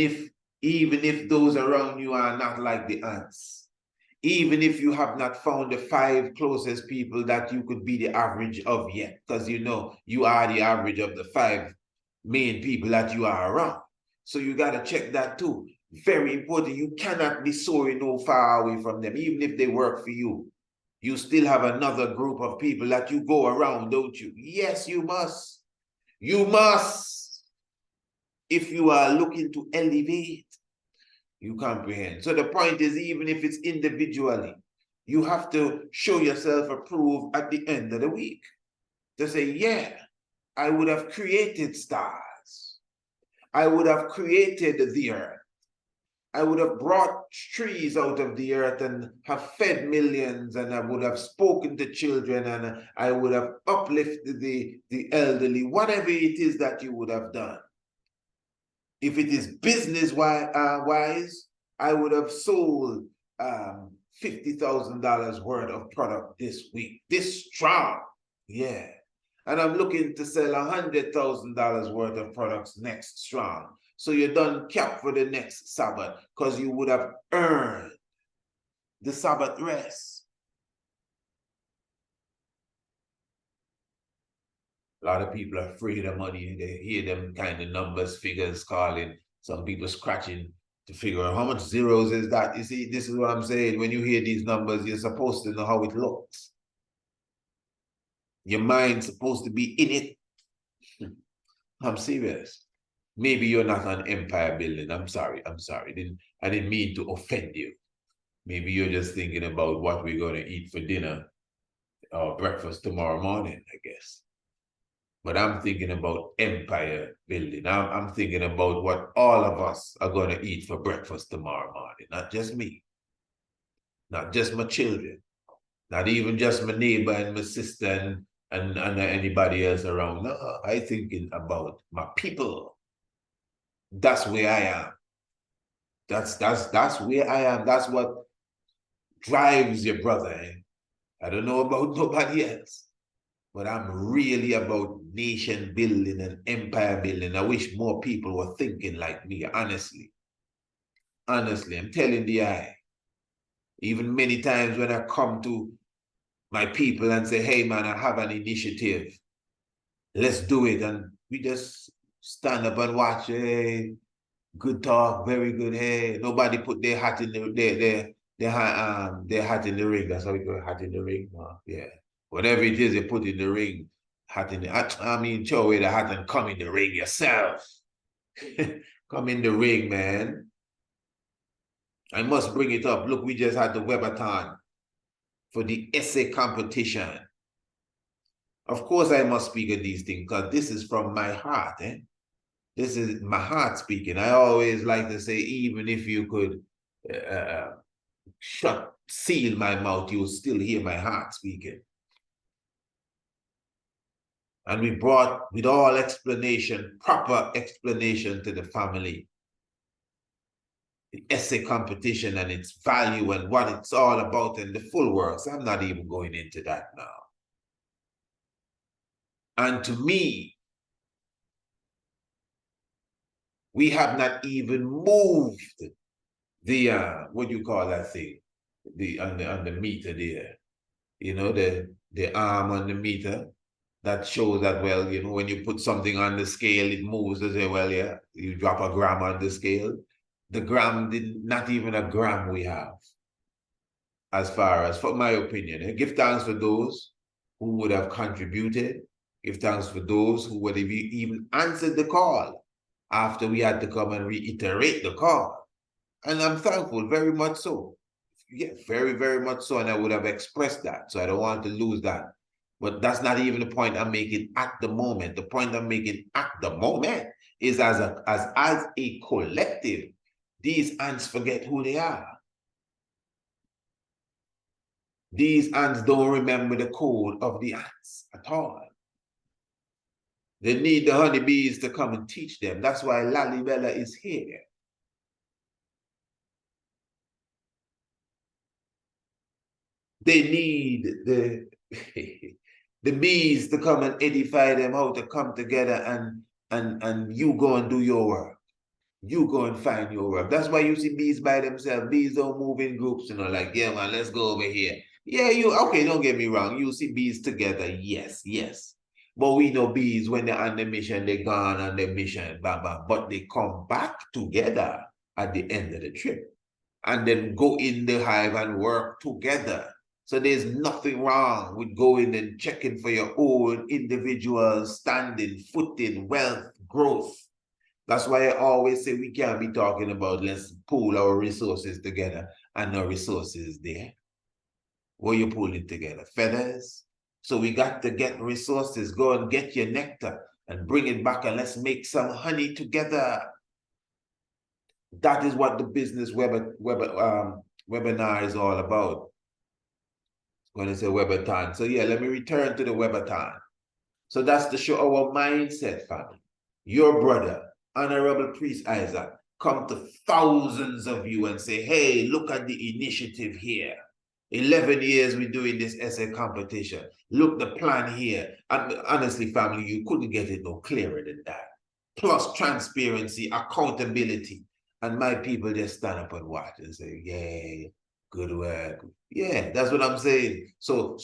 if those around you are not like the ants, even if you have not found the 5 closest people that you could be the average of yet, because you know you are the average of the 5 main people that you are around. So you got to check that too. Very important. You cannot be soaring no far away from them, even if they work for you. You still have another group of people that you go around, don't you? Yes, you must. You must. If you are looking to elevate, you comprehend. So the point is, even if it's individually, you have to show yourself approved at the end of the week. To say, yeah, I would have created stars. I would have created the earth. I would have brought trees out of the earth and have fed millions, and I would have spoken to children, and I would have uplifted the elderly, whatever it is that you would have done. If it is business wise, I would have sold $50,000 worth of product this week, this strong, yeah. And I'm looking to sell $100,000 worth of products next strong. So you're done cap for the next Sabbath, because you would have earned the Sabbath rest. A lot of people are afraid of money. They hear them kind of numbers, figures calling. Some people scratching to figure out how much zeros is that. You see, this is what I'm saying. When you hear these numbers, you're supposed to know how it looks. Your mind's supposed to be in it. I'm serious. Maybe you're not on empire building. I'm sorry. I didn't mean to offend you. Maybe you're just thinking about what we're going to eat for dinner or breakfast tomorrow morning, I guess. But I'm thinking about empire building. I'm thinking about what all of us are going to eat for breakfast tomorrow morning. Not just me. Not just my children. Not even just my neighbor and my sister and anybody else around. No, I'm thinking about my people. That's where I am. That's where I am. That's what drives your brother. Eh? I don't know about nobody else. But I'm really about nation building and empire building. I wish more people were thinking like me, honestly. Honestly, I'm telling the eye. Even many times when I come to my people and say, hey man, I have an initiative. Let's do it. And we just stand up and watch. Hey, good talk, very good. Hey, nobody put their hat in their hat in the ring. That's how we go, hat in the ring. Yeah. Whatever it is, you put in the ring, hat in the, I mean, throw away the hat and come in the ring yourself. Come in the ring, man. I must bring it up. Look, we just had the webathon for the essay competition. Of course, I must speak of these things because this is from my heart. Eh? This is my heart speaking. I always like to say, even if you could seal my mouth, you'll still hear my heart speaking. And we brought, with all explanation, proper explanation to the family, the essay competition and its value and what it's all about and the full works. I'm not even going into that now. And to me, we have not even moved the, what do you call that thing? On the meter there. You know, the arm on the meter. That shows that, well, you know, when you put something on the scale, it moves as well, yeah. You drop a gram on the scale. The gram, not even a gram we have. As far as, for my opinion, give thanks for those who would have contributed. Give thanks for those who would have even answered the call after we had to come and reiterate the call. And I'm thankful, very much so. Yeah, very, very much so. And I would have expressed that. So I don't want to lose that. But that's not even the point I'm making at the moment. The point I'm making at the moment is as a collective, these ants forget who they are. These ants don't remember the code of the ants at all. They need the honeybees to come and teach them. That's why Lalibela is here. They need the bees to come and edify them how to come together and you go and do your work. You go and find your work. That's why you see bees by themselves. Bees don't move in groups, you know, like, yeah, man, let's go over here. Yeah, okay, don't get me wrong. You see bees together, yes. But we know bees, when they're on the mission, they're gone on their mission, but they come back together at the end of the trip and then go in the hive and work together. So there's nothing wrong with going and checking for your own individual standing, footing, wealth, growth. That's why I always say we can't be talking about let's pool our resources together and no resources there. What are you pulling together? Feathers? So we got to get resources. Go and get your nectar and bring it back and let's make some honey together. That is what the business webinar is all about. When it's a webathon. So yeah, let me return to the webathon. So that's to show our mindset, family. Your brother, Honorable Priest Isaac, come to thousands of you and say, hey, look at the initiative here. 11 years we're doing this essay competition. Look, the plan here. And honestly, family, you couldn't get it no clearer than that. Plus transparency, accountability. And my people just stand up and watch and say, yeah, good work. Yeah, that's what I'm saying. So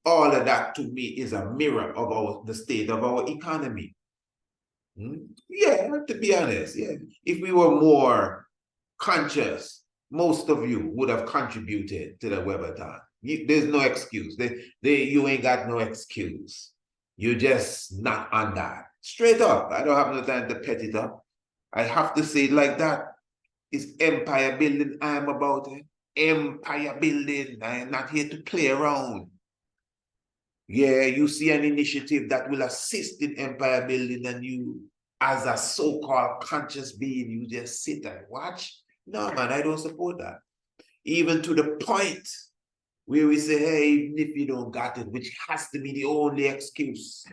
all of that to me is a mirror of the state of our economy. Yeah, to be honest, yeah. If we were more conscious, most of you would have contributed to the webathon. There's no excuse. You ain't got no excuse. You're just not on that. Straight up. I don't have no time to pet it up. I have to say it like that. It's empire building I'm about it. Empire building. I am not here to play around. Yeah, you see an initiative that will assist in empire building, and you, as a so-called conscious being, you just sit and watch. No, man, I don't support that. Even to the point where we say, hey, even if you don't got it, which has to be the only excuse.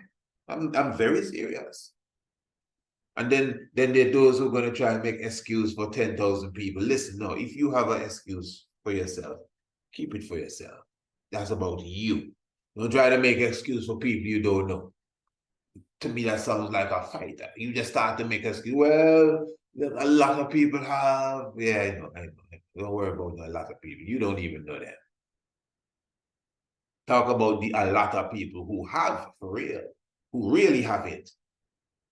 I'm very serious. And then there are those who are going to try and make excuse for 10,000 people. Listen, no, if you have an excuse for yourself, keep it for yourself. That's about you. Don't try to make excuse for people you don't know. To me, that sounds like a fighter. You just start to make excuse. Well, a lot of people have. Yeah, I know. Don't worry about a lot of people. You don't even know that. Talk about a lot of people who have, for real, who really have it.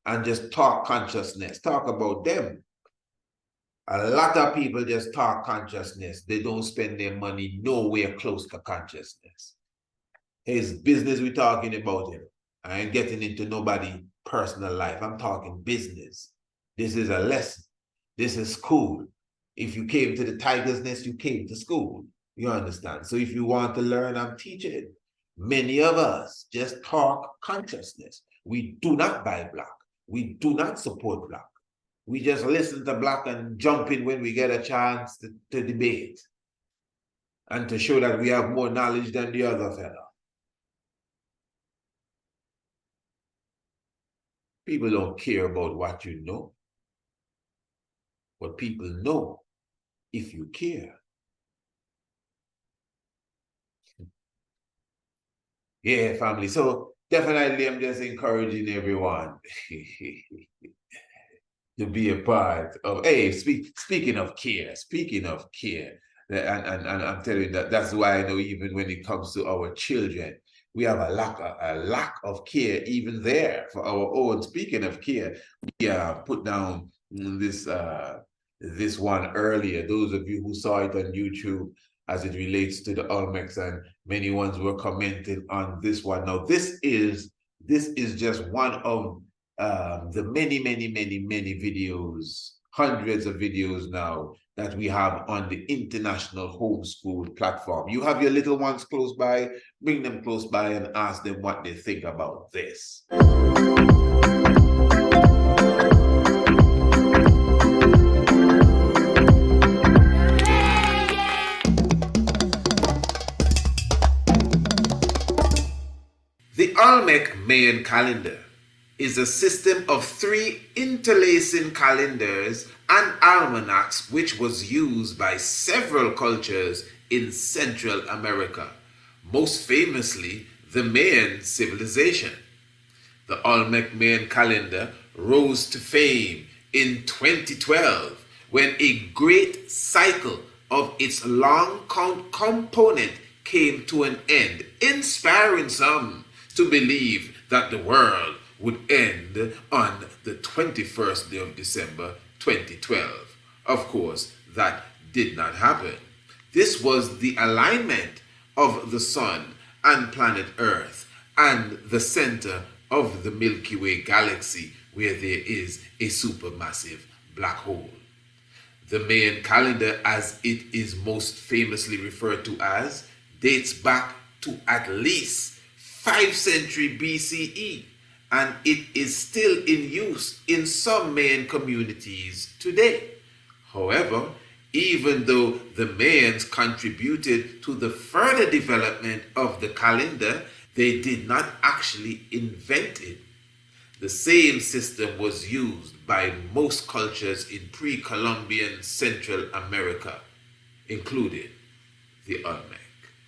And just talk consciousness. Talk about them. A lot of people just talk consciousness. They don't spend their money nowhere close to consciousness. It's business we're talking about here. I ain't getting into nobody's personal life. I'm talking business. This is a lesson. This is school. If you came to the Tiger's Nest, you came to school. You understand? So if you want to learn, I'm teaching. Many of us just talk consciousness. We do not buy black. We do not support black. We just listen to black and jump in when we get a chance to debate and to show that we have more knowledge than the other fellow. People don't care about what you know, but people know if you care. Yeah, family. So definitely I'm just encouraging everyone to be a part of, hey, speaking of care, and I'm telling you that's why I know even when it comes to our children, we have a lack of care even there for our own. Speaking of care, we put down this one earlier. Those of you who saw it on YouTube as it relates to the Olmecs, and many ones were commenting on this one. Now, this is just one of the many videos, hundreds of videos now that we have on the International Homeschool platform. You have your little ones close by, bring them close by and ask them what they think about this. The Olmec Mayan calendar is a system of 3 interlacing calendars and almanacs which was used by several cultures in Central America, most famously the Mayan civilization. The Olmec Mayan calendar rose to fame in 2012 when a great cycle of its long component came to an end, inspiring some to believe that the world would end on the 21st day of December 2012. Of course, that did not happen. This was the alignment of the sun and planet Earth and the center of the Milky Way galaxy, where there is a supermassive black hole. The Mayan calendar, as it is most famously referred to as, dates back to at least 5th century BCE, and it is still in use in some Mayan communities today. However, even though the Mayans contributed to the further development of the calendar, they did not actually invent it. The same system was used by most cultures in pre-Columbian Central America, including the Olmec.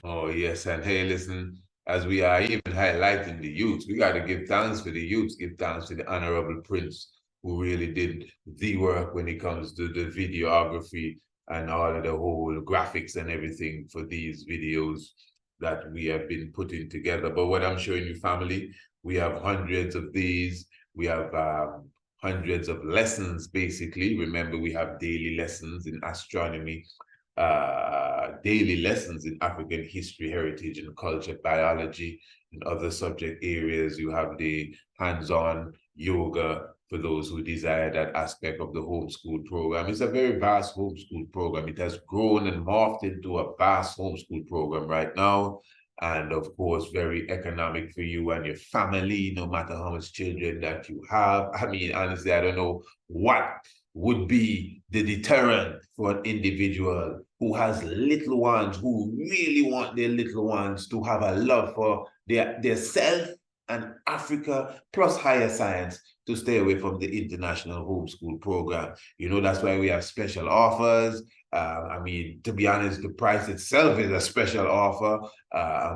Oh yes, and hey, listen, as we are even highlighting the youths, we got to give thanks for the youths, give thanks to the Honorable Prince, who really did the work when it comes to the videography and all of the whole graphics and everything for these videos that we have been putting together. But what I'm showing you, family, we have hundreds of these. We have hundreds of lessons, basically. Remember, we have daily lessons in astronomy, daily lessons in African history, heritage, and culture, biology, and other subject areas. You have the hands-on yoga for those who desire that aspect of the homeschool program. It's a very vast homeschool program. It has grown and morphed into a vast homeschool program right now. And of course, very economic for you and your family, no matter how much children that you have. I mean, honestly, I don't know what would be the deterrent for an individual who has little ones, who really want their little ones to have a love for their self and Africa plus higher science, to stay away from the international homeschool program. You know, that's why we have special offers. I mean, to be honest, the price itself is a special offer.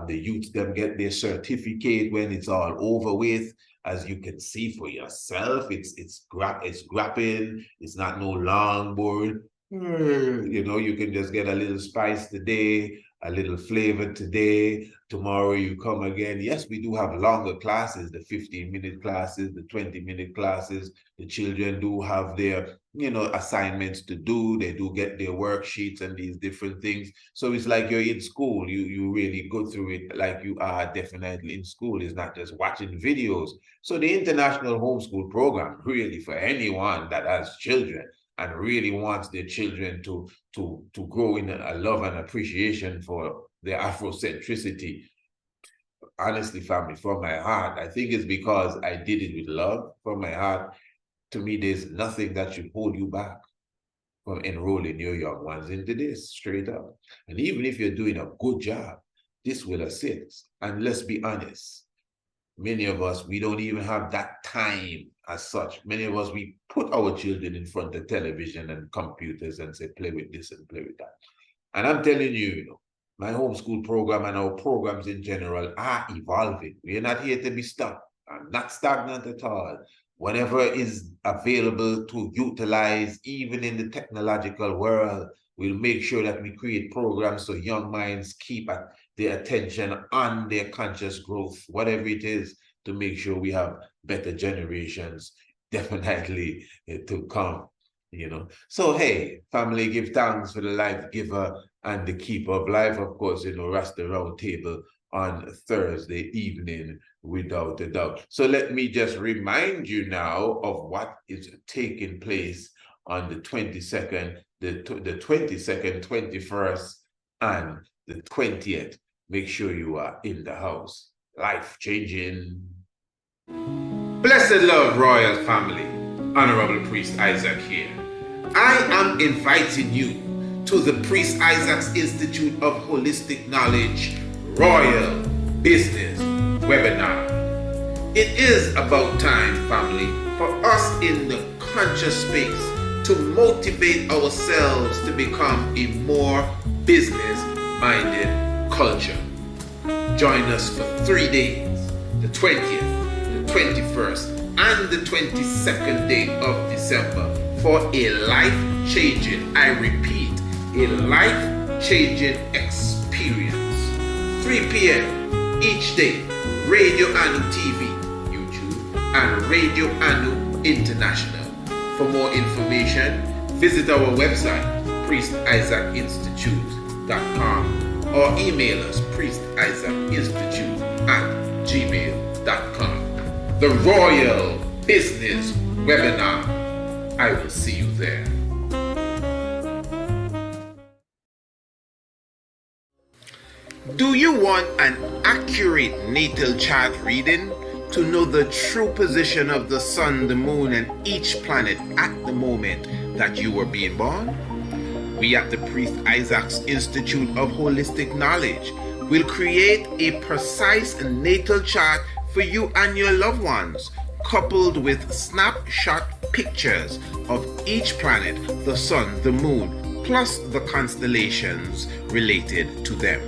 The youth them get their certificate when it's all over with. As you can see for yourself, it's grapping. It's not no longboard. You know, you can just get a little spice today, a little flavor today. Tomorrow you come again. Yes, we do have longer classes, the 15-minute classes, the 20-minute classes. The children do have their, you know, assignments to do. They do get their worksheets and these different things. So it's like you're in school. You really go through it like you are definitely in school. It's not just watching videos. So the international homeschool program, really for anyone that has children and really wants their children to grow in a love and appreciation for their Afrocentricity. Honestly, family, from my heart, I think it's because I did it with love from my heart. To me, there's nothing that should hold you back from enrolling your young ones into this, straight up. And even if you're doing a good job, this will assist. And let's be honest, many of us, we don't even have that time as such. Many of us, we put our children in front of television and computers and say, play with this and play with that. And I'm telling you, you know, my homeschool program and our programs in general are evolving. We're not here to be stuck. I'm not stagnant at all. Whatever is available to utilize, even in the technological world, we'll make sure that we create programs so young minds keep their attention on their conscious growth, whatever it is, to make sure we have better generations definitely to come, you know. So, hey, family, give thanks for the life giver and the keeper of life. Of course, you know, Rasta Round Table on Thursday evening, without a doubt. So let me just remind you now of what is taking place on the 22nd, the 22nd, 21st, and the 20th. Make sure you are in the house. Life-changing. Blessed love, royal family. Honorable Priest Isaac here. I am inviting you to the Priest Isaac's Institute of Holistic Knowledge Royal Business Webinar. It is about time, family, for us in the conscious space to motivate ourselves to become a more business-minded culture. Join us for 3 days, the 20th, the 21st, and the 22nd day of December for a life-changing, I repeat, a life-changing experience. 3 p.m. each day, Radio Anu TV, YouTube, and Radio Anu International. For more information, visit our website, priestisaacinstitute.com, or email us, priestisaacinstitute@gmail.com. The Royal Business Webinar. I will see you there. Do you want an accurate natal chart reading to know the true position of the sun, the moon, and each planet at the moment that you were being born? We at the Priest Isaac's Institute of Holistic Knowledge will create a precise natal chart for you and your loved ones, coupled with snapshot pictures of each planet, the sun, the moon, plus the constellations related to them.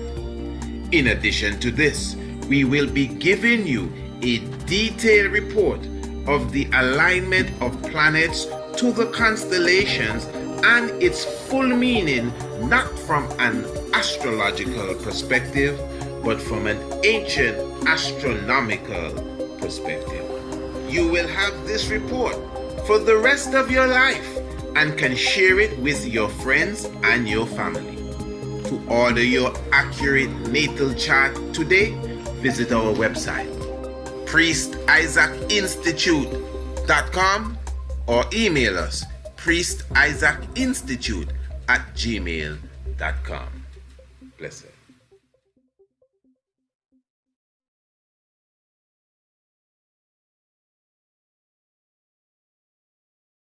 In addition to this, we will be giving you a detailed report of the alignment of planets to the constellations and its full meaning, not from an astrological perspective, but from an ancient astronomical perspective. You will have this report for the rest of your life and can share it with your friends and your family. To order your accurate natal chart today, visit our website, priestisaacinstitute.com, or email us, priestisaacinstitute@gmail.com. Blessed.